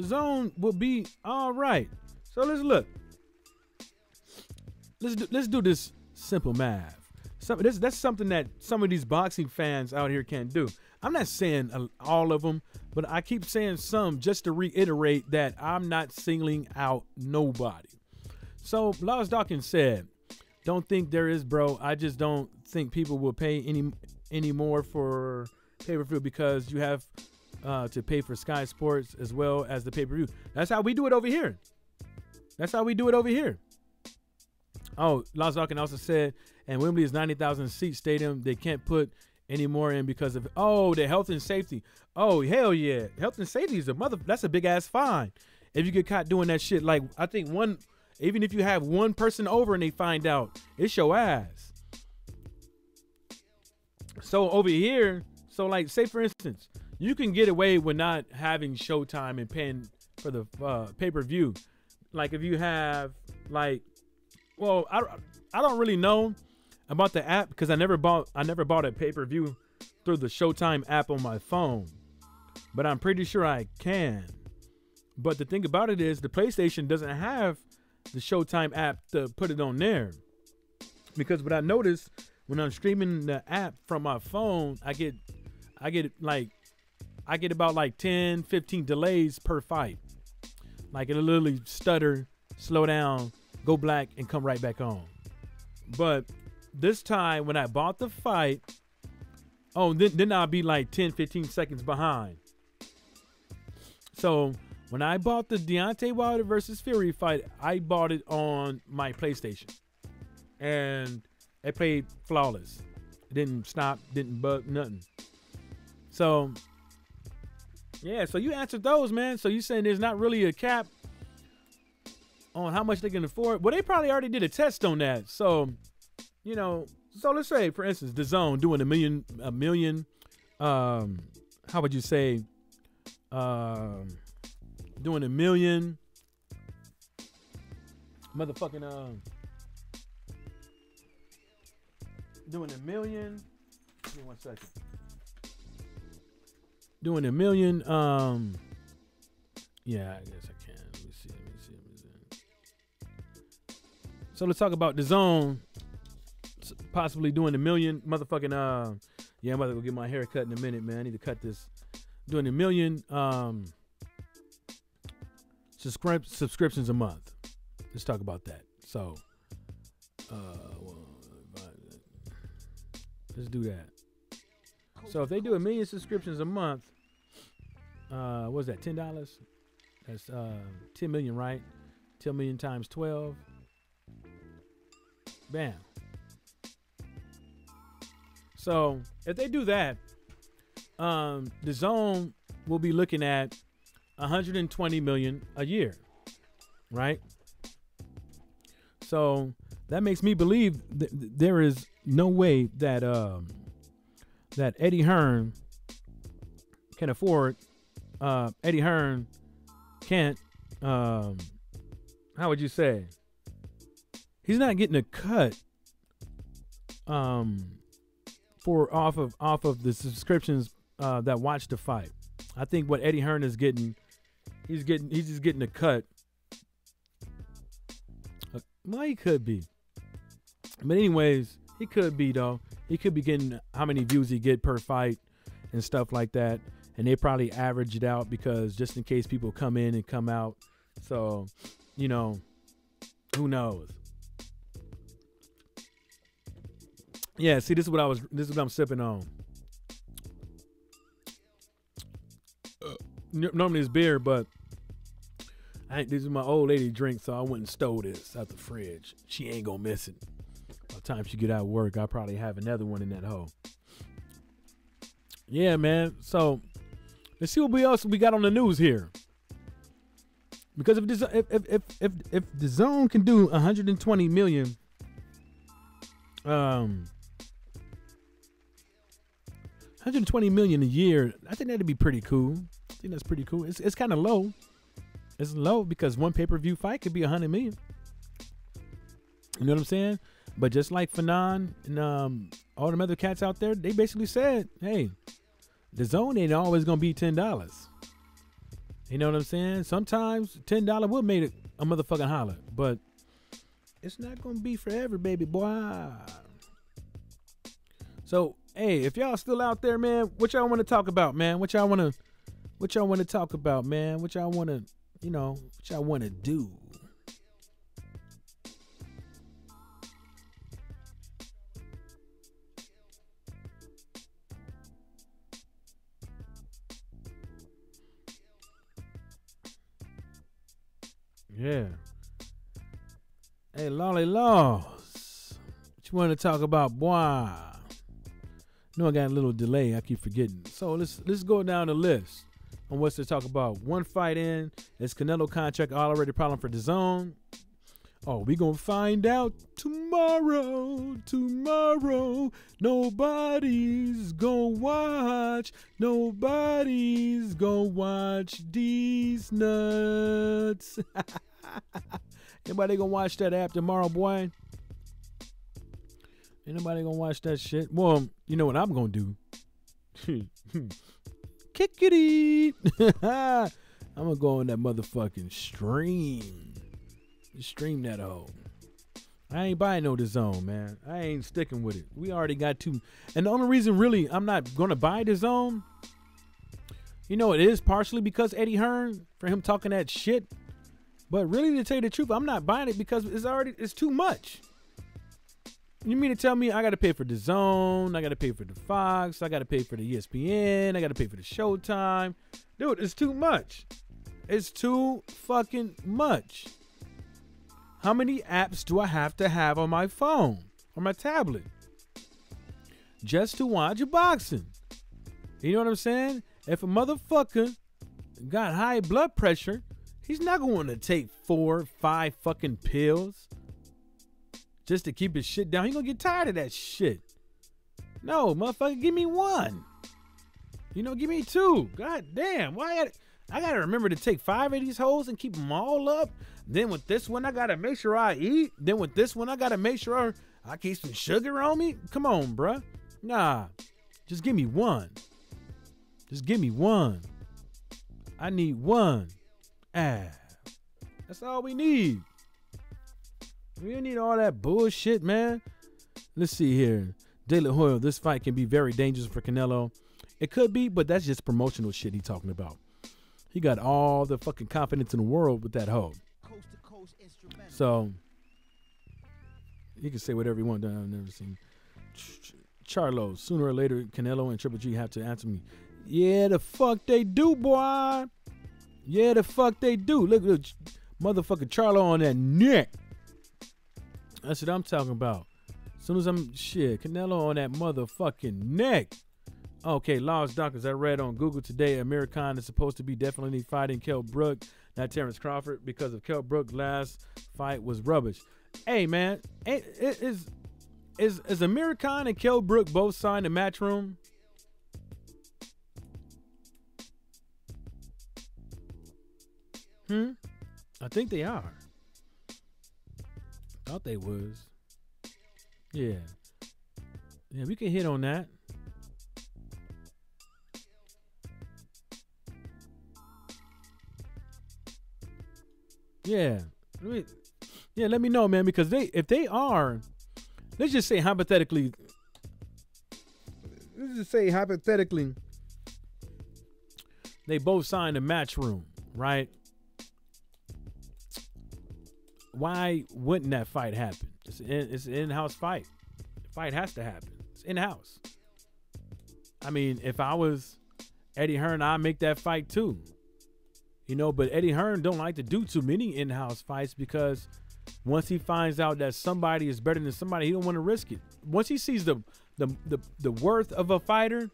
zone will be all right. So let's look. Let's do this simple math. That's something that some of these boxing fans out here can't do. I'm not saying all of them, but I keep saying some just to reiterate that I'm not singling out nobody. So Lars Dawkins said, "Don't think there is, bro. I just don't think people will pay any more for pay-per-view because you have to pay for Sky Sports as well as the pay-per-view. That's how we do it over here. Oh, Lars Dawkins also said, and Wembley is 90,000 seat stadium. They can't put any more in because of the health and safety. Oh, hell yeah. Health and safety is that's a big ass fine. If you get caught doing that shit, like I think even if you have one person over and they find out, it's your ass. So over here, so like say for instance, you can get away with not having Showtime and paying for the pay-per-view. Like if you have like, well, I don't really know. I bought the app because I never bought a pay-per-view through the Showtime app on my phone, but I'm pretty sure I can. But the thing about it is the PlayStation doesn't have the Showtime app to put it on there, because what I noticed when I'm streaming the app from my phone, I get about like 10, 15 delays per fight. Like it'll literally stutter, slow down, go black, and come right back on. But this time when I bought the fight, then I'll be like 10, 15 seconds behind. So when I bought the Deontay Wilder versus Fury fight, I bought it on my PlayStation. And it played flawless. It didn't stop, didn't bug, nothing. So, yeah, so you answered those, man. So you saying there's not really a cap on how much they can afford? Well, they probably already did a test on that. So, you know, so let's say, for instance, DAZN doing a million, how would you say, doing a million, motherfucking, doing a million, give me 1 second. Doing a million, yeah, I guess I can. Let me see. So let's talk about DAZN possibly doing a million motherfucking, yeah, I'm about to go get my hair cut in a minute, man. I need to cut this. Doing a million, subscriptions a month. Let's talk about that. So, let's do that. So if they do 1 million subscriptions a month, what was that, $10? That's 10 million, right? 10 million times 12. Bam. So if they do that, DAZN will be looking at 120 million a year, right? So that makes me believe there is no way that that Eddie Hearn can afford. Eddie Hearn can't. How would you say? He's not getting a cut. For off of the subscriptions that watch the fight. I think what Eddie Hearn is getting, he's just getting a cut. Well, he could be. But anyways, he could be though. He could be getting how many views he get per fight and stuff like that. And they probably average it out because just in case people come in and come out. So, you know, who knows? Yeah, see, this is what I'm sipping on. Normally it's beer, but this is my old lady drink, so I went and stole this out the fridge. She ain't gonna miss it. By the time she get out of work, I'll probably have another one in that hole. Yeah, man. So let's see what else we got on the news here. Because if DAZN can do 120 million, 120 million a year, I think that'd be pretty cool. I think that's pretty cool. It's kind of low. It's low because one pay-per-view fight could be 100 million. You know what I'm saying? But just like Fanon and all them other cats out there, they basically said, hey, DAZN ain't always gonna be $10. You know what I'm saying? Sometimes $10 will make it a motherfucking holler, but it's not gonna be forever, baby boy. So, hey, if y'all still out there, man, what y'all want to talk about, man? What y'all want to talk about, man? What y'all want to, what y'all want to do? Yeah. Hey, Lolly Laws. What you want to talk about, boy? I know I got a little delay. I keep forgetting. So let's go down the list on what's to talk about. One fight in. Is Canelo contract already a problem for DAZN? Oh, we gonna find out tomorrow. Nobody's gonna watch. Nobody's gonna watch these nuts. Anybody gonna watch that app tomorrow, boy? Ain't nobody gonna watch that shit. Well, you know what I'm gonna do? Kickity. I'm gonna go on that motherfucking stream. Stream that hoe. I ain't buying no DAZN, man. I ain't sticking with it. We already got two. And the only reason really I'm not gonna buy DAZN, you know, it is partially because Eddie Hearn, for him talking that shit. But really, to tell you the truth, I'm not buying it because it's too much. You mean to tell me I got to pay for DAZN, I got to pay for the Fox, I got to pay for the ESPN, I got to pay for the Showtime. Dude, it's too much. It's too fucking much. How many apps do I have to have on my phone or my tablet just to watch boxing? You know what I'm saying? If a motherfucker got high blood pressure, he's not going to take 4 or 5 fucking pills just to keep his shit down. He gonna get tired of that shit. No, motherfucker, give me 1. You know, give me 2. God damn, why I gotta remember to take 5 of these hoes and keep them all up. Then with this one, I gotta make sure I eat. Then with this one, I gotta make sure I keep some sugar on me. Come on, bruh. Nah, just give me 1. Just give me 1. I need 1. That's all we need. We don't need all that bullshit, man. Let's see here. De La Hoya, this fight can be very dangerous for Canelo. It could be, but that's just promotional shit he's talking about. He got all the fucking confidence in the world with that hoe. So, he can say whatever he wants. I've never seen. Charlo, sooner or later, Canelo and Triple G have to answer me. Yeah, the fuck they do, boy. Yeah, the fuck they do. Look, motherfucking Charlo on that neck. That's what I'm talking about. As soon as Canelo on that motherfucking neck. Okay, Lost Doctors, I read on Google today, Amir Khan is supposed to be definitely fighting Kell Brook, not Terrence Crawford, because of Kell Brook's last fight was rubbish. Hey, man, is Amir Khan and Kell Brook both signed in Matchroom? I think they are. Thought they was. Yeah. Yeah, we can hit on that. Yeah. Let me know, man, because if they are, let's just say hypothetically, they both signed a Matchroom, right? Why wouldn't that fight happen? It's an in-house fight. The fight has to happen. It's in-house. I mean, if I was Eddie Hearn, I'd make that fight too. You know, but Eddie Hearn don't like to do too many in-house fights because once he finds out that somebody is better than somebody, he don't want to risk it. Once he sees the worth of a fighter,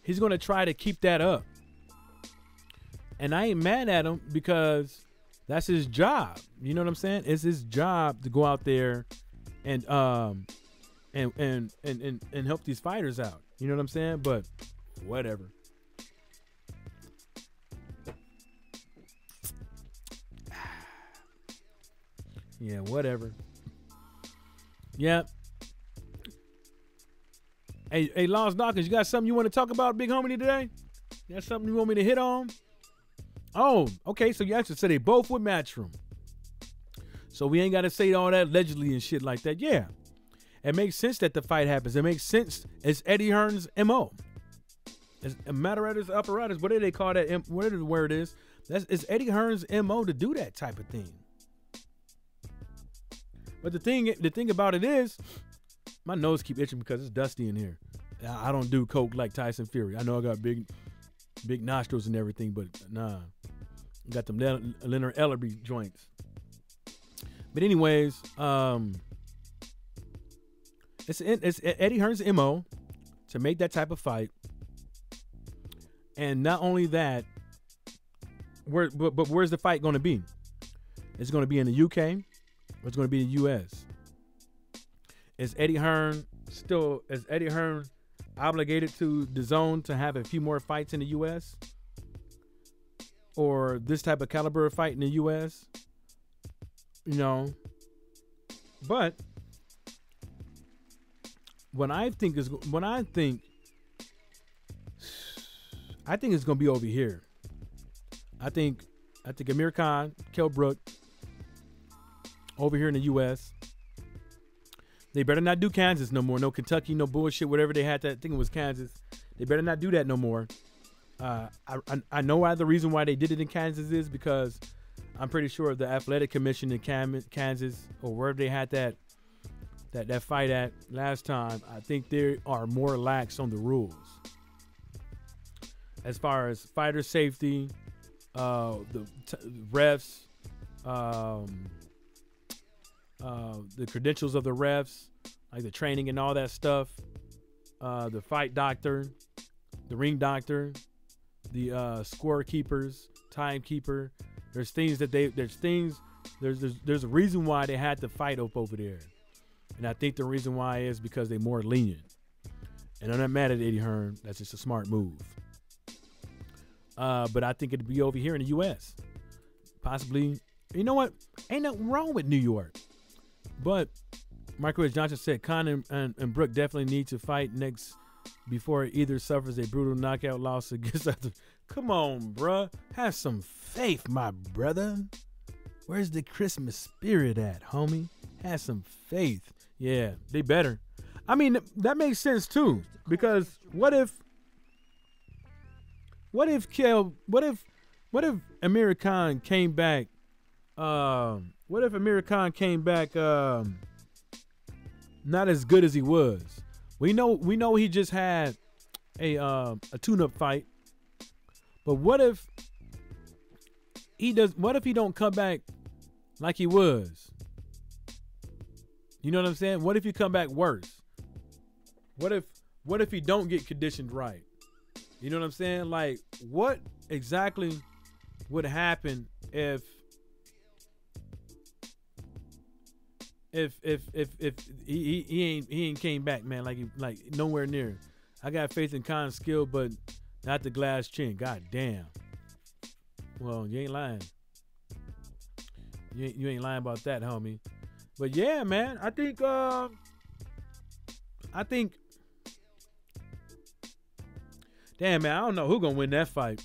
he's going to try to keep that up. And I ain't mad at him because that's his job. You know what I'm saying? It's his job to go out there and help these fighters out. You know what I'm saying? But whatever. Yeah, whatever. Yeah. Hey, Lost Dawkins, you got something you want to talk about, big homie, today? You got something you want me to hit on? Oh, okay, so you actually said they both with Matchroom. So we ain't got to say all that allegedly and shit like that. Yeah. It makes sense that the fight happens. It makes sense. It's Eddie Hearn's MO. It's apparatus, what do they call that? Whatever the word is. It's Eddie Hearn's MO to do that type of thing. But the thing about it is, my nose keep itching because it's dusty in here. I don't do coke like Tyson Fury. I know I got big nostrils and everything, but nah. Got them Leonard Ellerby joints. But anyways, it's Eddie Hearn's MO to make that type of fight. And not only that, but where's the fight going to be? It's going to be in the UK. Or it's going to be in the US. Is Eddie Hearn obligated to DAZN to have a few more fights in the US? Or this type of caliber of fight in the US? You know. But I think it's gonna be over here. I think Amir Khan, Kell Brook, over here in the U.S. They better not do Kansas no more. No Kentucky, no bullshit. Whatever they had, I think it was Kansas. They better not do that no more. I know why the reason why they did it in Kansas is because I'm pretty sure the athletic commission in Kansas or wherever they had that fight at last time, I think they are more lax on the rules as far as fighter safety, the refs, the credentials of the refs, like the training and all that stuff, the fight doctor, the ring doctor, the scorekeepers, timekeeper. There's a reason why they had to fight up over there. And I think the reason why is because they're more lenient. And I'm not mad at Eddie Hearn. That's just a smart move. But I think it'd be over here in the U.S. Possibly. You know what? Ain't nothing wrong with New York. But Michael Johnson said Khan and Brook definitely need to fight next before either suffers a brutal knockout loss against other. Come on, bruh. Have some faith, my brother. Where's the Christmas spirit at, homie? Have some faith. Yeah, they better. I mean, that makes sense too. Because what if Amir Khan came back? What if Amir Khan came back not as good as he was? We know he just had a tune-up fight. But what if he don't come back like he was? You know what I'm saying? What if he come back worse? What if he don't get conditioned right? You know what I'm saying? Like, what exactly would happen if he ain't came back, man, like nowhere near. I got faith in Khan's skill, but not the glass chin. God damn. Well, you ain't lying. You ain't lying about that, homie. But yeah, man, I think damn, man, I don't know who's gonna win that fight.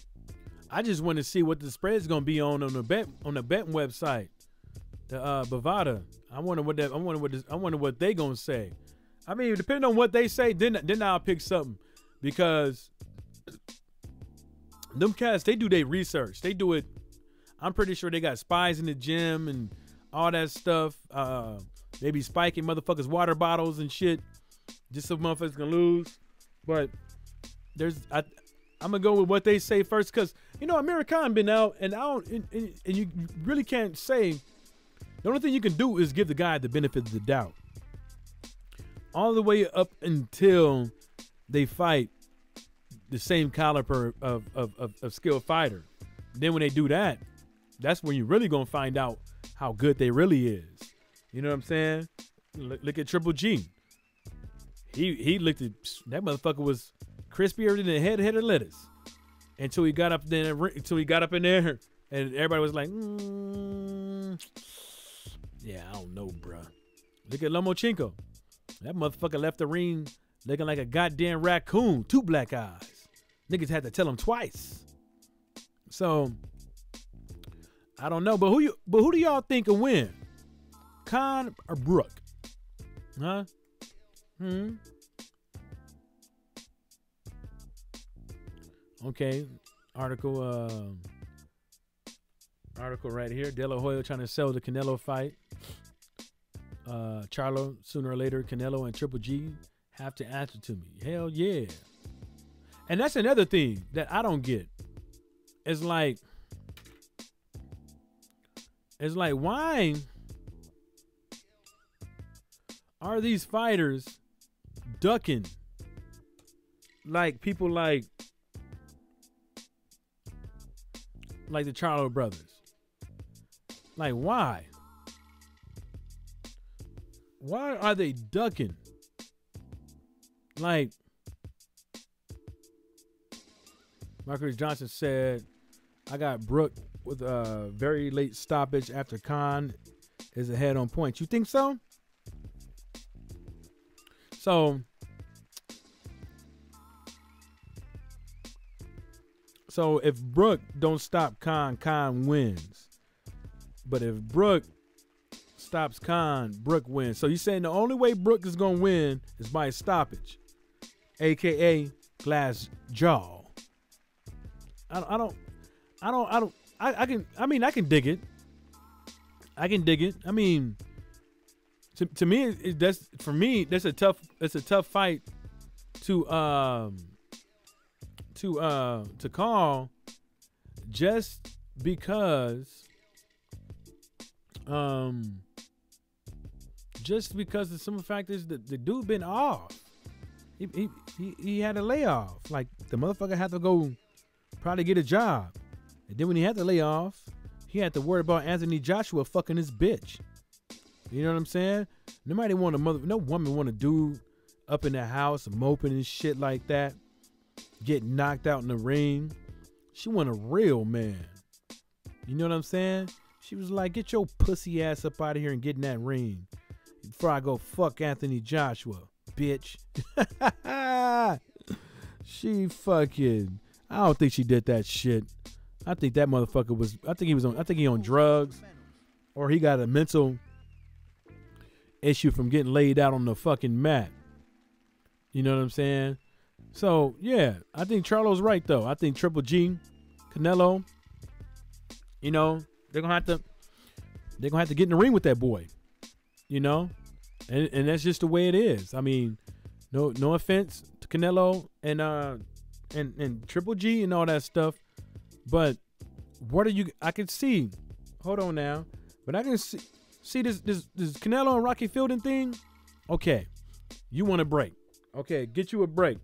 I just want to see what the spread's gonna be on the betting website, the Bovada. I wonder what they gonna say. I mean, depending on what they say, then I'll pick something, because them cats, they do their research. They do it. I'm pretty sure they got spies in the gym and all that stuff. They be spiking motherfuckers' water bottles and shit just so motherfuckers can lose. But I'm gonna go with what they say first, because Amir Khan been out, and and you really can't say. The only thing you can do is give the guy the benefit of the doubt, all the way up until they fight the same caliber of skilled fighter. Then when they do that, that's when you're really gonna find out how good they really is. You know what I'm saying? Look at Triple G. He looked at that motherfucker was crispier than a head of lettuce until he got up there. And everybody was like, yeah, I don't know, bruh. Look at Lomachenko. That motherfucker left the ring looking like a goddamn raccoon, 2 black eyes. Niggas had to tell him twice. So I don't know, but who do y'all think will win? Khan or Brook? Huh? Okay. Article right here. De La Hoya trying to sell the Canelo fight. Charlo, sooner or later, Canelo and Triple G have to answer to me. Hell yeah. And that's another thing that I don't get. It's like why are these fighters ducking like people like the Charlo brothers? Like, why? Why are they ducking? Like, Marcus Johnson said, I got Brook with a very late stoppage after Khan is ahead on points. You think so? So, So if Brooke don't stop Khan wins. But if Brooke stops Khan, Brooke wins. So you're saying the only way Brooke is gonna win is by a stoppage, aka glass jaw. I can dig it. I can dig it. I mean, to me, that's a tough fight to call, just because the simple fact is that the dude been off. He had a layoff. Like, the motherfucker had to go probably get a job, and then when he had to lay off, he had to worry about Anthony Joshua fucking his bitch. You know what I'm saying? No woman want a dude up in the house moping and shit like that, getting knocked out in the ring. She want a real man. You know what I'm saying? She was like, get your pussy ass up out of here and get in that ring before I go fuck Anthony Joshua, bitch. She fucking, I don't think she did that shit. I think that motherfucker was, I think he on drugs, or he got a mental issue from getting laid out on the fucking mat. You know what I'm saying? So yeah, I think Charlo's right though. I think Triple G, Canelo, you know, they're gonna have to get in the ring with that boy. You know? And that's just the way it is. I mean, no offense to Canelo and Triple G and all that stuff. But I can see, hold on now, but I can see this Canelo and Rocky Fielding thing. Okay, you want a break. Okay, get you a break.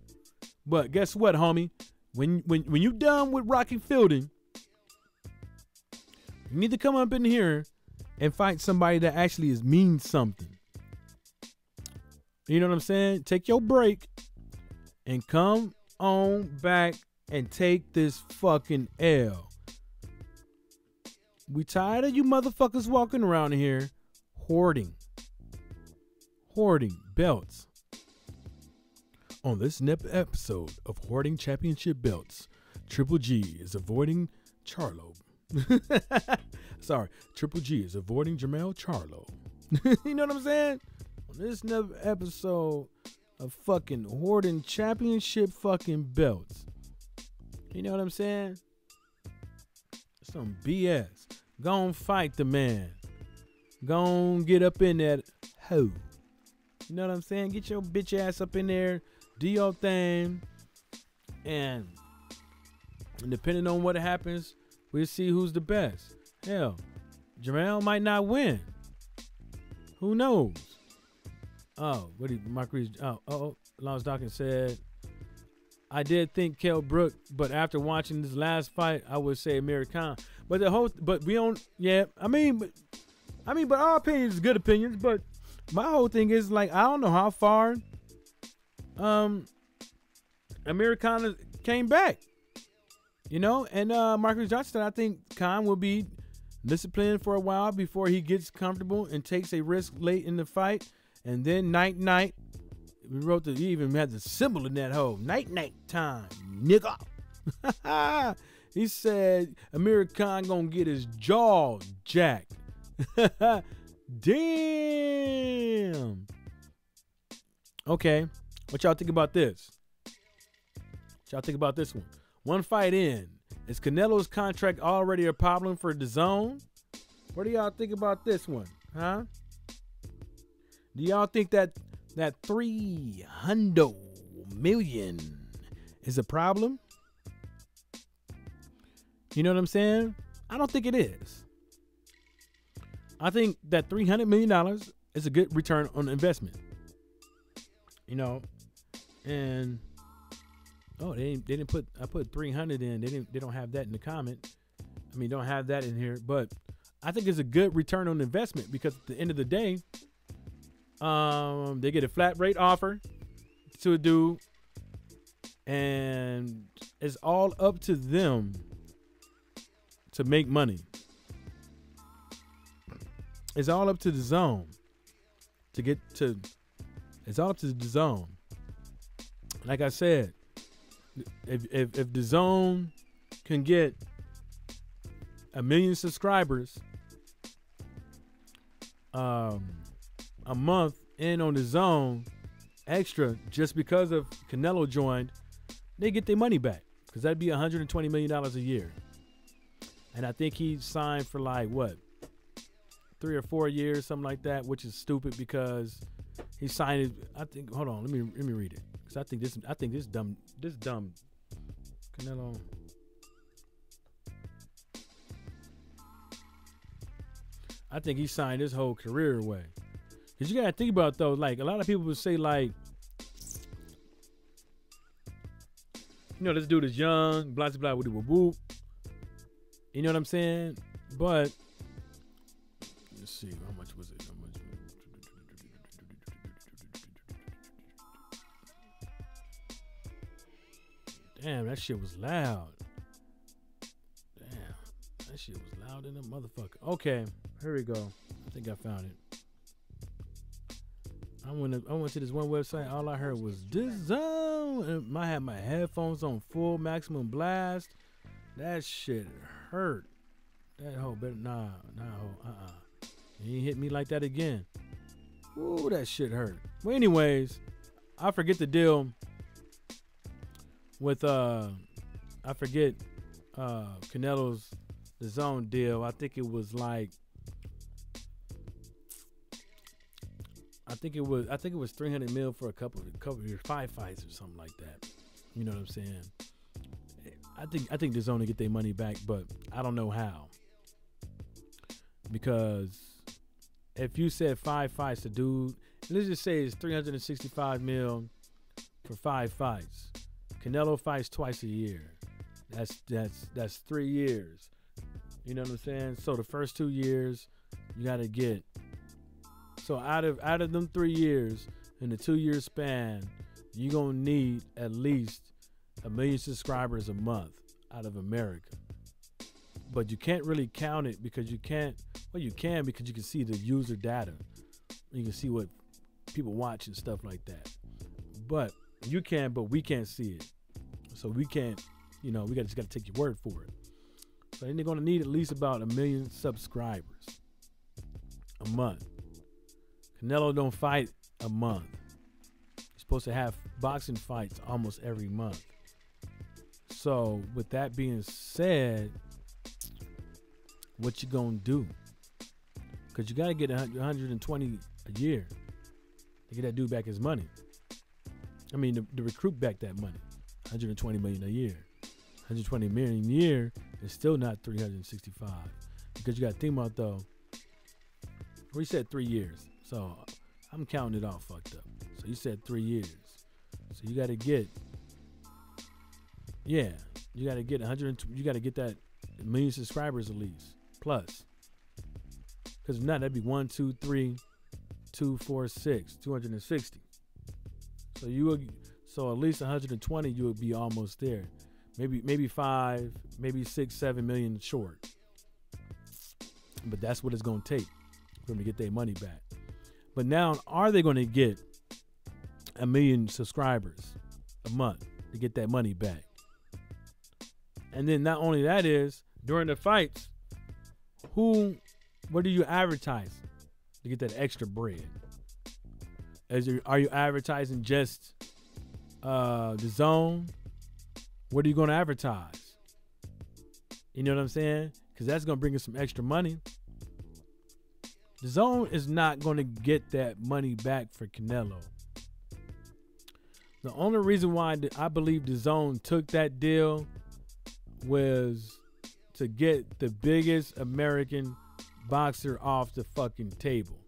But guess what, homie? When you done with Rocky Fielding, you need to come up in here and fight somebody that actually means something. You know what I'm saying? Take your break and come on back and take this fucking L. We tired of you motherfuckers walking around here hoarding belts. On this episode of Hoarding Championship Belts, Triple G is avoiding Charlo. Sorry, Triple G is avoiding Jermell Charlo. You know what I'm saying? On this episode of fucking Hoarding Championship fucking belts. You know what I'm saying? Some BS. Gon' fight the man. Gon' get up in that hoe. You know what I'm saying? Get your bitch ass up in there. Do your thing. And depending on what happens, we'll see who's the best. Hell, Jermell might not win. Who knows? Oh, Lance Dawkins said, I did think Kell Brook, but after watching this last fight, I would say Amir Khan. But we don't, yeah, but our opinions is good opinions, but my whole thing is, like, I don't know how far Amir Khan came back. You know, and Marcus Johnson, I think Khan will be disciplined for a while before he gets comfortable and takes a risk late in the fight. And then night. He even had the symbol in that hole. Night time, nigga. He said Amir Khan gonna get his jaw jacked. Damn. Okay, what y'all think about this? What y'all think about this one? One fight in. Is Canelo's contract already a problem for DAZN? What do y'all think about this one? Huh? Do y'all think that $300 million is a problem? You know what I'm saying? I don't think it is. I think that $300 million is a good return on investment. You know, and they didn't put, I put 300 in. They don't have that in the comment. I mean, don't have that in here, but I think it's a good return on investment because at the end of the day, they get a flat rate offer to a dude, and it's all up to them to make money. It's all up to the zone to get to. It's all up to the zone. Like I said, if the zone can get 1 million subscribers a month in on the zone extra just because of Canelo joined, they get their money back, because that'd be $120 million a year. And I think he signed for like what, 3 or 4 years, something like that, which is stupid because he signed it. I think. Hold on, let me read it, because I think this dumb Canelo. I think he signed his whole career away. Because you gotta think about it, though, like a lot of people would say, like, you know, this dude is young, blah blah blah, whoop whoop. You know what I'm saying? But let's see, how much was it? Damn, that shit was loud. Damn, that shit was loud in a motherfucker. Okay, here we go. I think I found it. I went to this one website. All I heard was this zone. And I had my headphones on full maximum blast. That shit hurt. That hoe better He ain't hit me like that again. Ooh, that shit hurt. Well, anyways, I forget the deal with I forget Canelo's the zone deal. I think it was like I think it was 300 mil for a couple of years, 5 fights or something like that. You know what I'm saying? I think the zone to get their money back, but I don't know how. Because if you said 5 fights, the dude, let's just say it's 365 mil for 5 fights. Canelo fights twice a year. That's 3 years. You know what I'm saying? So the first 2 years, you got to get. So out of them 3 years, in the 2-year span, you're gonna need at least 1 million subscribers a month out of America. But you can't really count it because you can't. Well, you can, because you can see the user data. You can see what people watch and stuff like that. But you can, but we can't see it. So we can't. You know, we just got to take your word for it. So then they're gonna need at least about 1 million subscribers a month. Canelo don't fight a month. He's supposed to have boxing fights almost every month. So with that being said, what you gonna do? Because you got to get 120 a year to get that dude back his money. I mean, to recruit back that money. 120 million a year. 120 million a year is still not 365. Because you got to think about, though, we said 3 years. So I'm counting it all fucked up. So you said 3 years. So you got to get, you got to get 100. You got to get that 1 million subscribers at least plus. Because if not, that'd be 1, 2, 3, 2, 4, 6, 260. So you would, so at least 120, you would be almost there. Maybe 5, maybe 6, 7 million short. But that's what it's gonna take for them to get their money back. But now, are they going to get 1 million subscribers a month to get that money back? And then not only that is, during the fights, what do you advertise to get that extra bread? Are you advertising just the zone? What are you going to advertise? You know what I'm saying? Because that's going to bring us some extra money. The zone is not going to get that money back for Canelo. The only reason why I believe the zone took that deal was to get the biggest American boxer off the fucking table.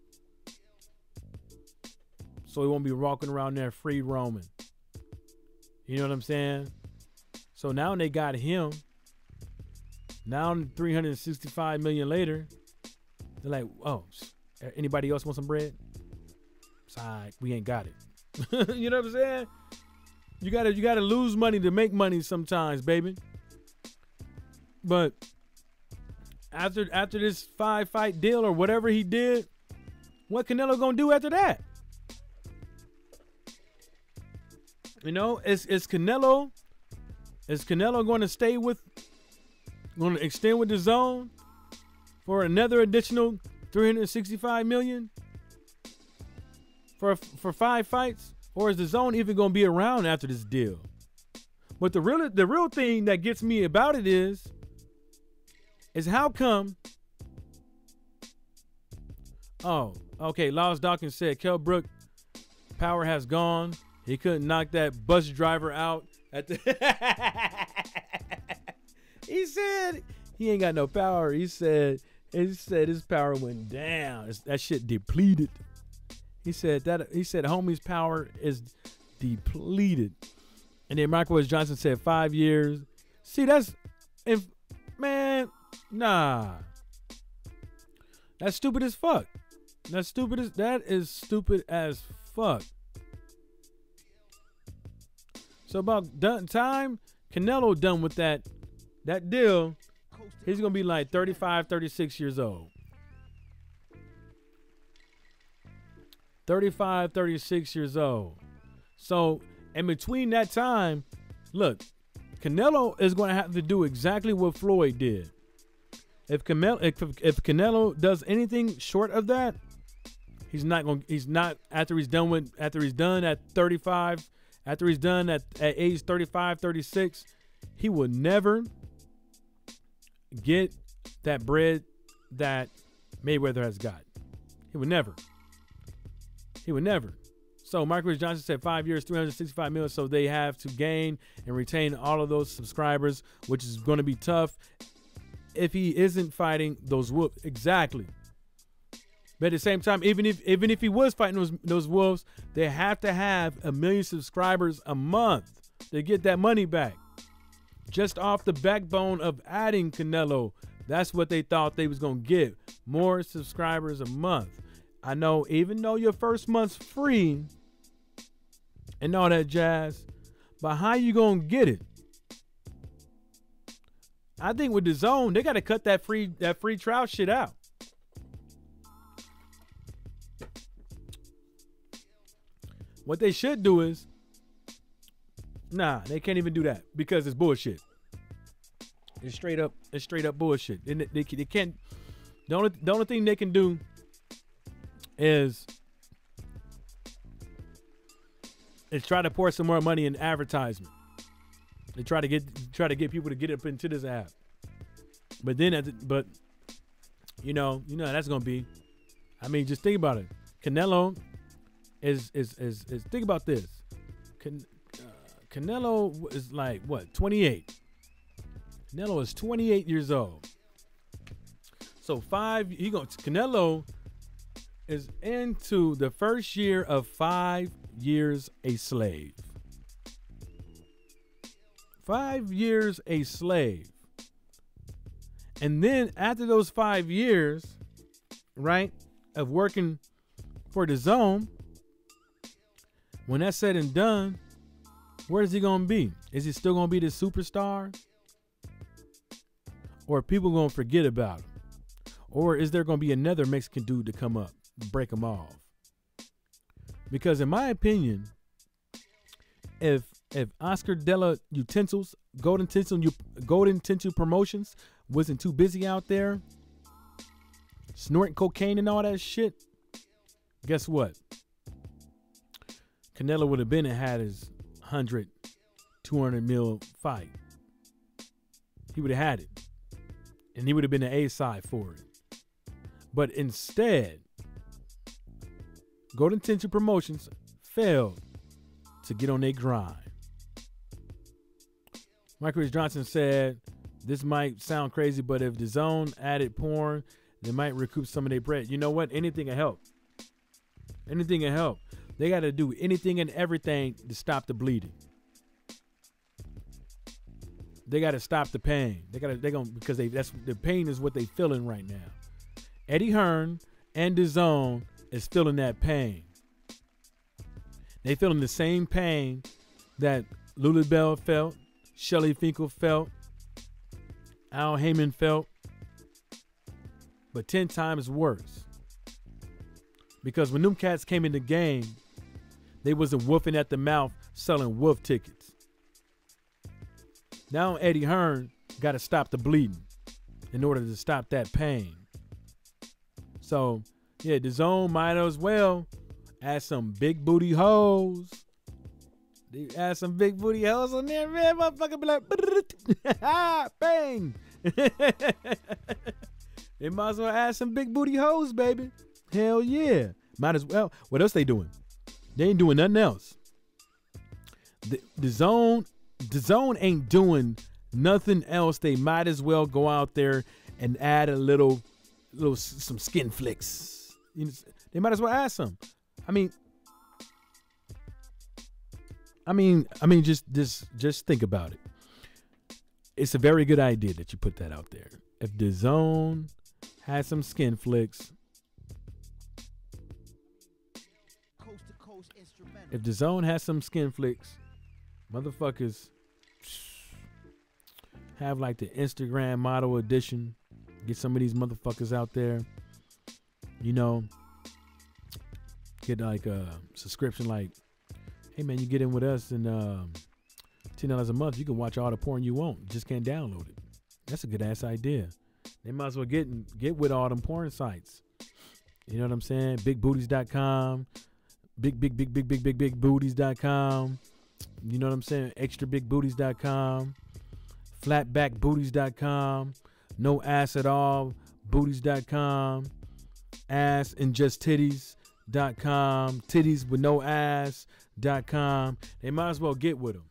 So he won't be walking around there free roaming. You know what I'm saying? So now they got him. Now 365 million later, they're like, oh, anybody else want some bread? Sorry, we ain't got it. You know what I'm saying? You gotta lose money to make money sometimes, baby. But after this 5-fight deal or whatever he did, what Canelo gonna do after that? You know, is Canelo going to stay with going to extend with the zone for another additional $365 million for 5 fights? Or is the zone even going to be around after this deal? But the real thing that gets me about it is how come? Oh, okay. Lars Dawkins said Kell Brook power has gone. He couldn't knock that bus driver out at the. He said he ain't got no power. He said his power went down. That shit depleted. He said homie's power is depleted. And then Michael S. Johnson said 5 years. See, nah. That's stupid as fuck. That is stupid as fuck. So about time Canelo done with that deal, he's going to be like 35, 36 years old. 35, 36 years old. So, in between that time, look, Canelo is going to have to do exactly what Floyd did. If Canelo does anything short of that, he's not after he's done at 35, after he's done at age 35, 36, he will never get that bread that Mayweather has got. He would never. So Michael Johnson said 5 years, $365 million. So they have to gain and retain all of those subscribers, which is going to be tough if he isn't fighting those wolves. Exactly. But at the same time, even if he was fighting those wolves, they have to have 1 million subscribers a month to get that money back. Just off the backbone of adding Canelo, that's what they thought they was going to get. More subscribers a month. I know, even though your first month's free and all that jazz, but how you going to get it? I think with the zone, they got to cut that free trial shit out. What they should do is, they can't even do that because it's bullshit. It's straight up bullshit. They can't. The only thing they can do is try to pour some more money in advertisement. They try to get people to get up into this app. But then, you know how that's gonna be. I mean, just think about it. Canelo is think about this. Canelo is like what, 28. Canelo is 28 years old. So Canelo is into the first year of 5 years a slave. 5 years a slave. And then after those 5 years, right, of working for the zone, when that's said and done, where is he going to be? Is he still going to be the superstar? Or are people going to forget about him? Or is there going to be another Mexican dude to come up and break him off? Because in my opinion, if Oscar de la Utensils, Golden Tinsel Promotions wasn't too busy out there snorting cocaine and all that shit, guess what? Canelo would have been and had his 100, 200 mil fight. He would have had it. And he would have been the A-side for it. But instead, Golden Tinsel Promotions failed to get on their grind. Michael H. Johnson said, this might sound crazy, but if the zone added porn, they might recoup some of their bread. You know what? Anything will help. Anything will help. They got to do anything and everything to stop the bleeding. They got to stop the pain. Because the pain is what they feeling right now. Eddie Hearn and DAZN is feeling that pain. They feeling the same pain that Lula Bell felt, Shelley Finkel felt, Al Heyman felt, but 10 times worse. Because when them cats came in the game, they wasn't woofing at the mouth selling wolf tickets. Now Eddie Hearn got to stop the bleeding. in order to stop that pain. So, yeah, the zone might as well add some big booty hoes. They add some big booty hoes on there, man. Motherfucker be like, bang. They might as well add some big booty hoes, baby. Hell yeah. Might as well. What else they doing? They ain't doing nothing else. The zone ain't doing nothing else. They might as well go out there and add a little some skin flicks. You know, they might as well add some. I mean, just think about it. It's a very good idea that you put that out there. If the zone has some skin flicks, if the zone has some skin flicks, motherfuckers have like the Instagram model edition. Get some of these motherfuckers out there. You know, get like a subscription. Like, hey man, you get in with us and $10 a month, you can watch all the porn you want. You just can't download it. That's a good ass idea. They might as well get with all them porn sites. You know what I'm saying? Bigbooties.com, bigbooties.com. You know what I'm saying? Extrabigbooties.com, flatbackbooties.com, no ass at all booties.com, ass and just titties.com, titties with no ass.com. They might as well get with them.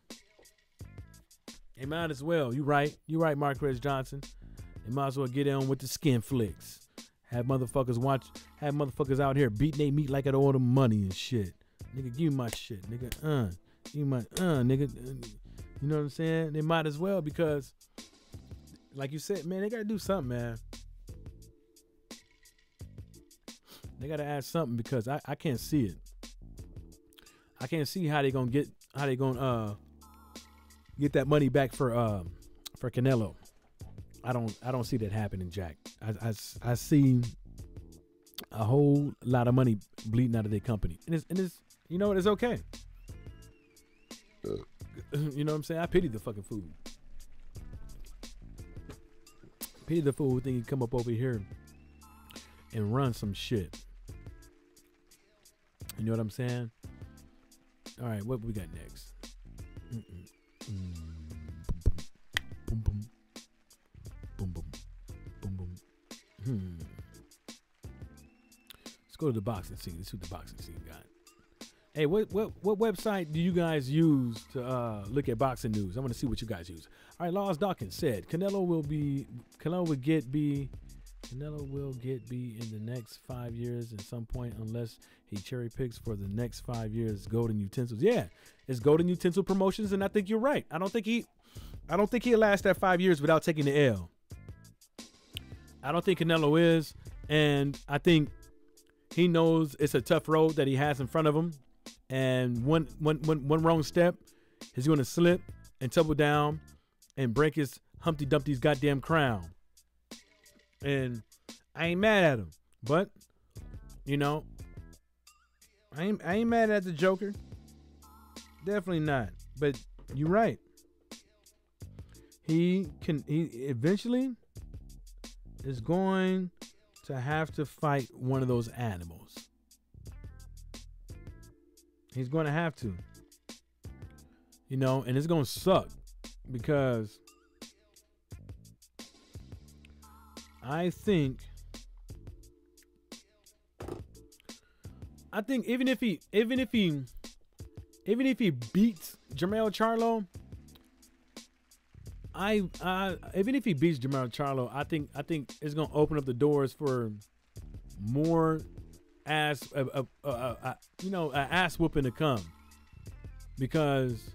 They might as well. You right, Marquez Johnson. They might as well get in with the skin flicks. Have motherfuckers out here beating they meat like I owe them money and shit. Nigga, give me my shit, nigga. Give me my nigga. You know what I'm saying? They might as well, because like you said, man, they gotta do something, man. They gotta add something, because I can't see it. I can't see how they gonna get that money back for Canelo. I don't see that happening, Jack. I see a whole lot of money bleeding out of their company, and it's you know, it's okay. You know what I'm saying? I pity the fucking fool. Pity the fool who think he come up over here and run some shit. You know what I'm saying? All right, what we got next? Boom, boom. Boom, boom. Boom, boom. Let's go to the boxing scene. Let's see what the boxing scene got. Hey, what website do you guys use to look at boxing news? I want to see what you guys use. All right, Laws Dawkins said Canelo will get B in the next 5 years at some point, unless he cherry picks for the next 5 years. Golden Utensils. Yeah, it's Golden Utensil Promotions, and I think you're right. I don't think he'll last that 5 years without taking the L. I don't think Canelo is, and I think he knows it's a tough road that he has in front of him. And one wrong step, he's going to slip and tumble down and break his Humpty Dumpty's goddamn crown. And I ain't mad at him, but you know, I ain't mad at the Joker. Definitely not. But you're right. He eventually is going to have to fight one of those animals. He's going to have to. You know, and it's going to suck, because I think even if he beats Jermell Charlo, even if he beats Jermell Charlo, I think it's gonna open up the doors for more ass whooping to come, because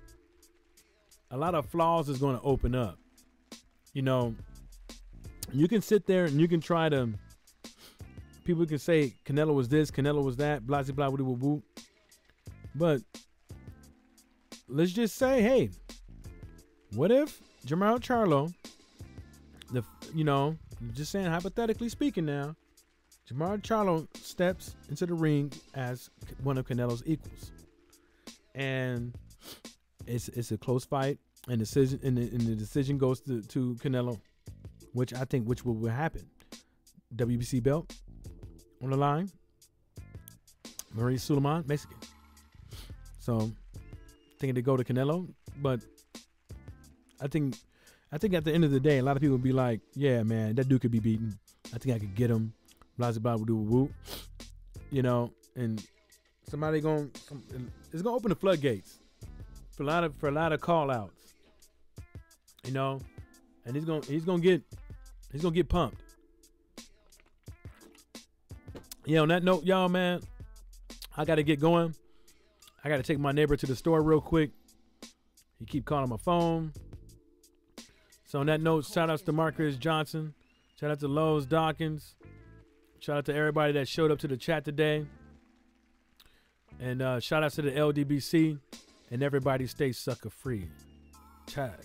a lot of flaws is going to open up. You know, you can sit there and you can try to, people can say Canelo was this, Canelo was that, blah blah blah blah blah, but let's just say, hey, what if Jermell Charlo, just saying hypothetically speaking now, Jermell Charlo steps into the ring as one of Canelo's equals, and it's a close fight, and the decision goes to Canelo. which will happen. WBC belt on the line. Maurice Suleiman, Mexican. So thinking to go to Canelo, but I think at the end of the day, a lot of people will be like, yeah, man, that dude could be beaten. I think I could get him. Blah blah blah whoop. You know, and it's gonna open the floodgates for a lot of call outs. You know, and he's gonna get pumped. Yeah, on that note, y'all, man, I gotta get going. I gotta take my neighbor to the store real quick. He keep calling my phone. So on that note, shout outs to Marcus Johnson. Shout out to Lowe's Dawkins. Shout out to everybody that showed up to the chat today. And shout out to the LDBC. And everybody stay sucker free. Chat.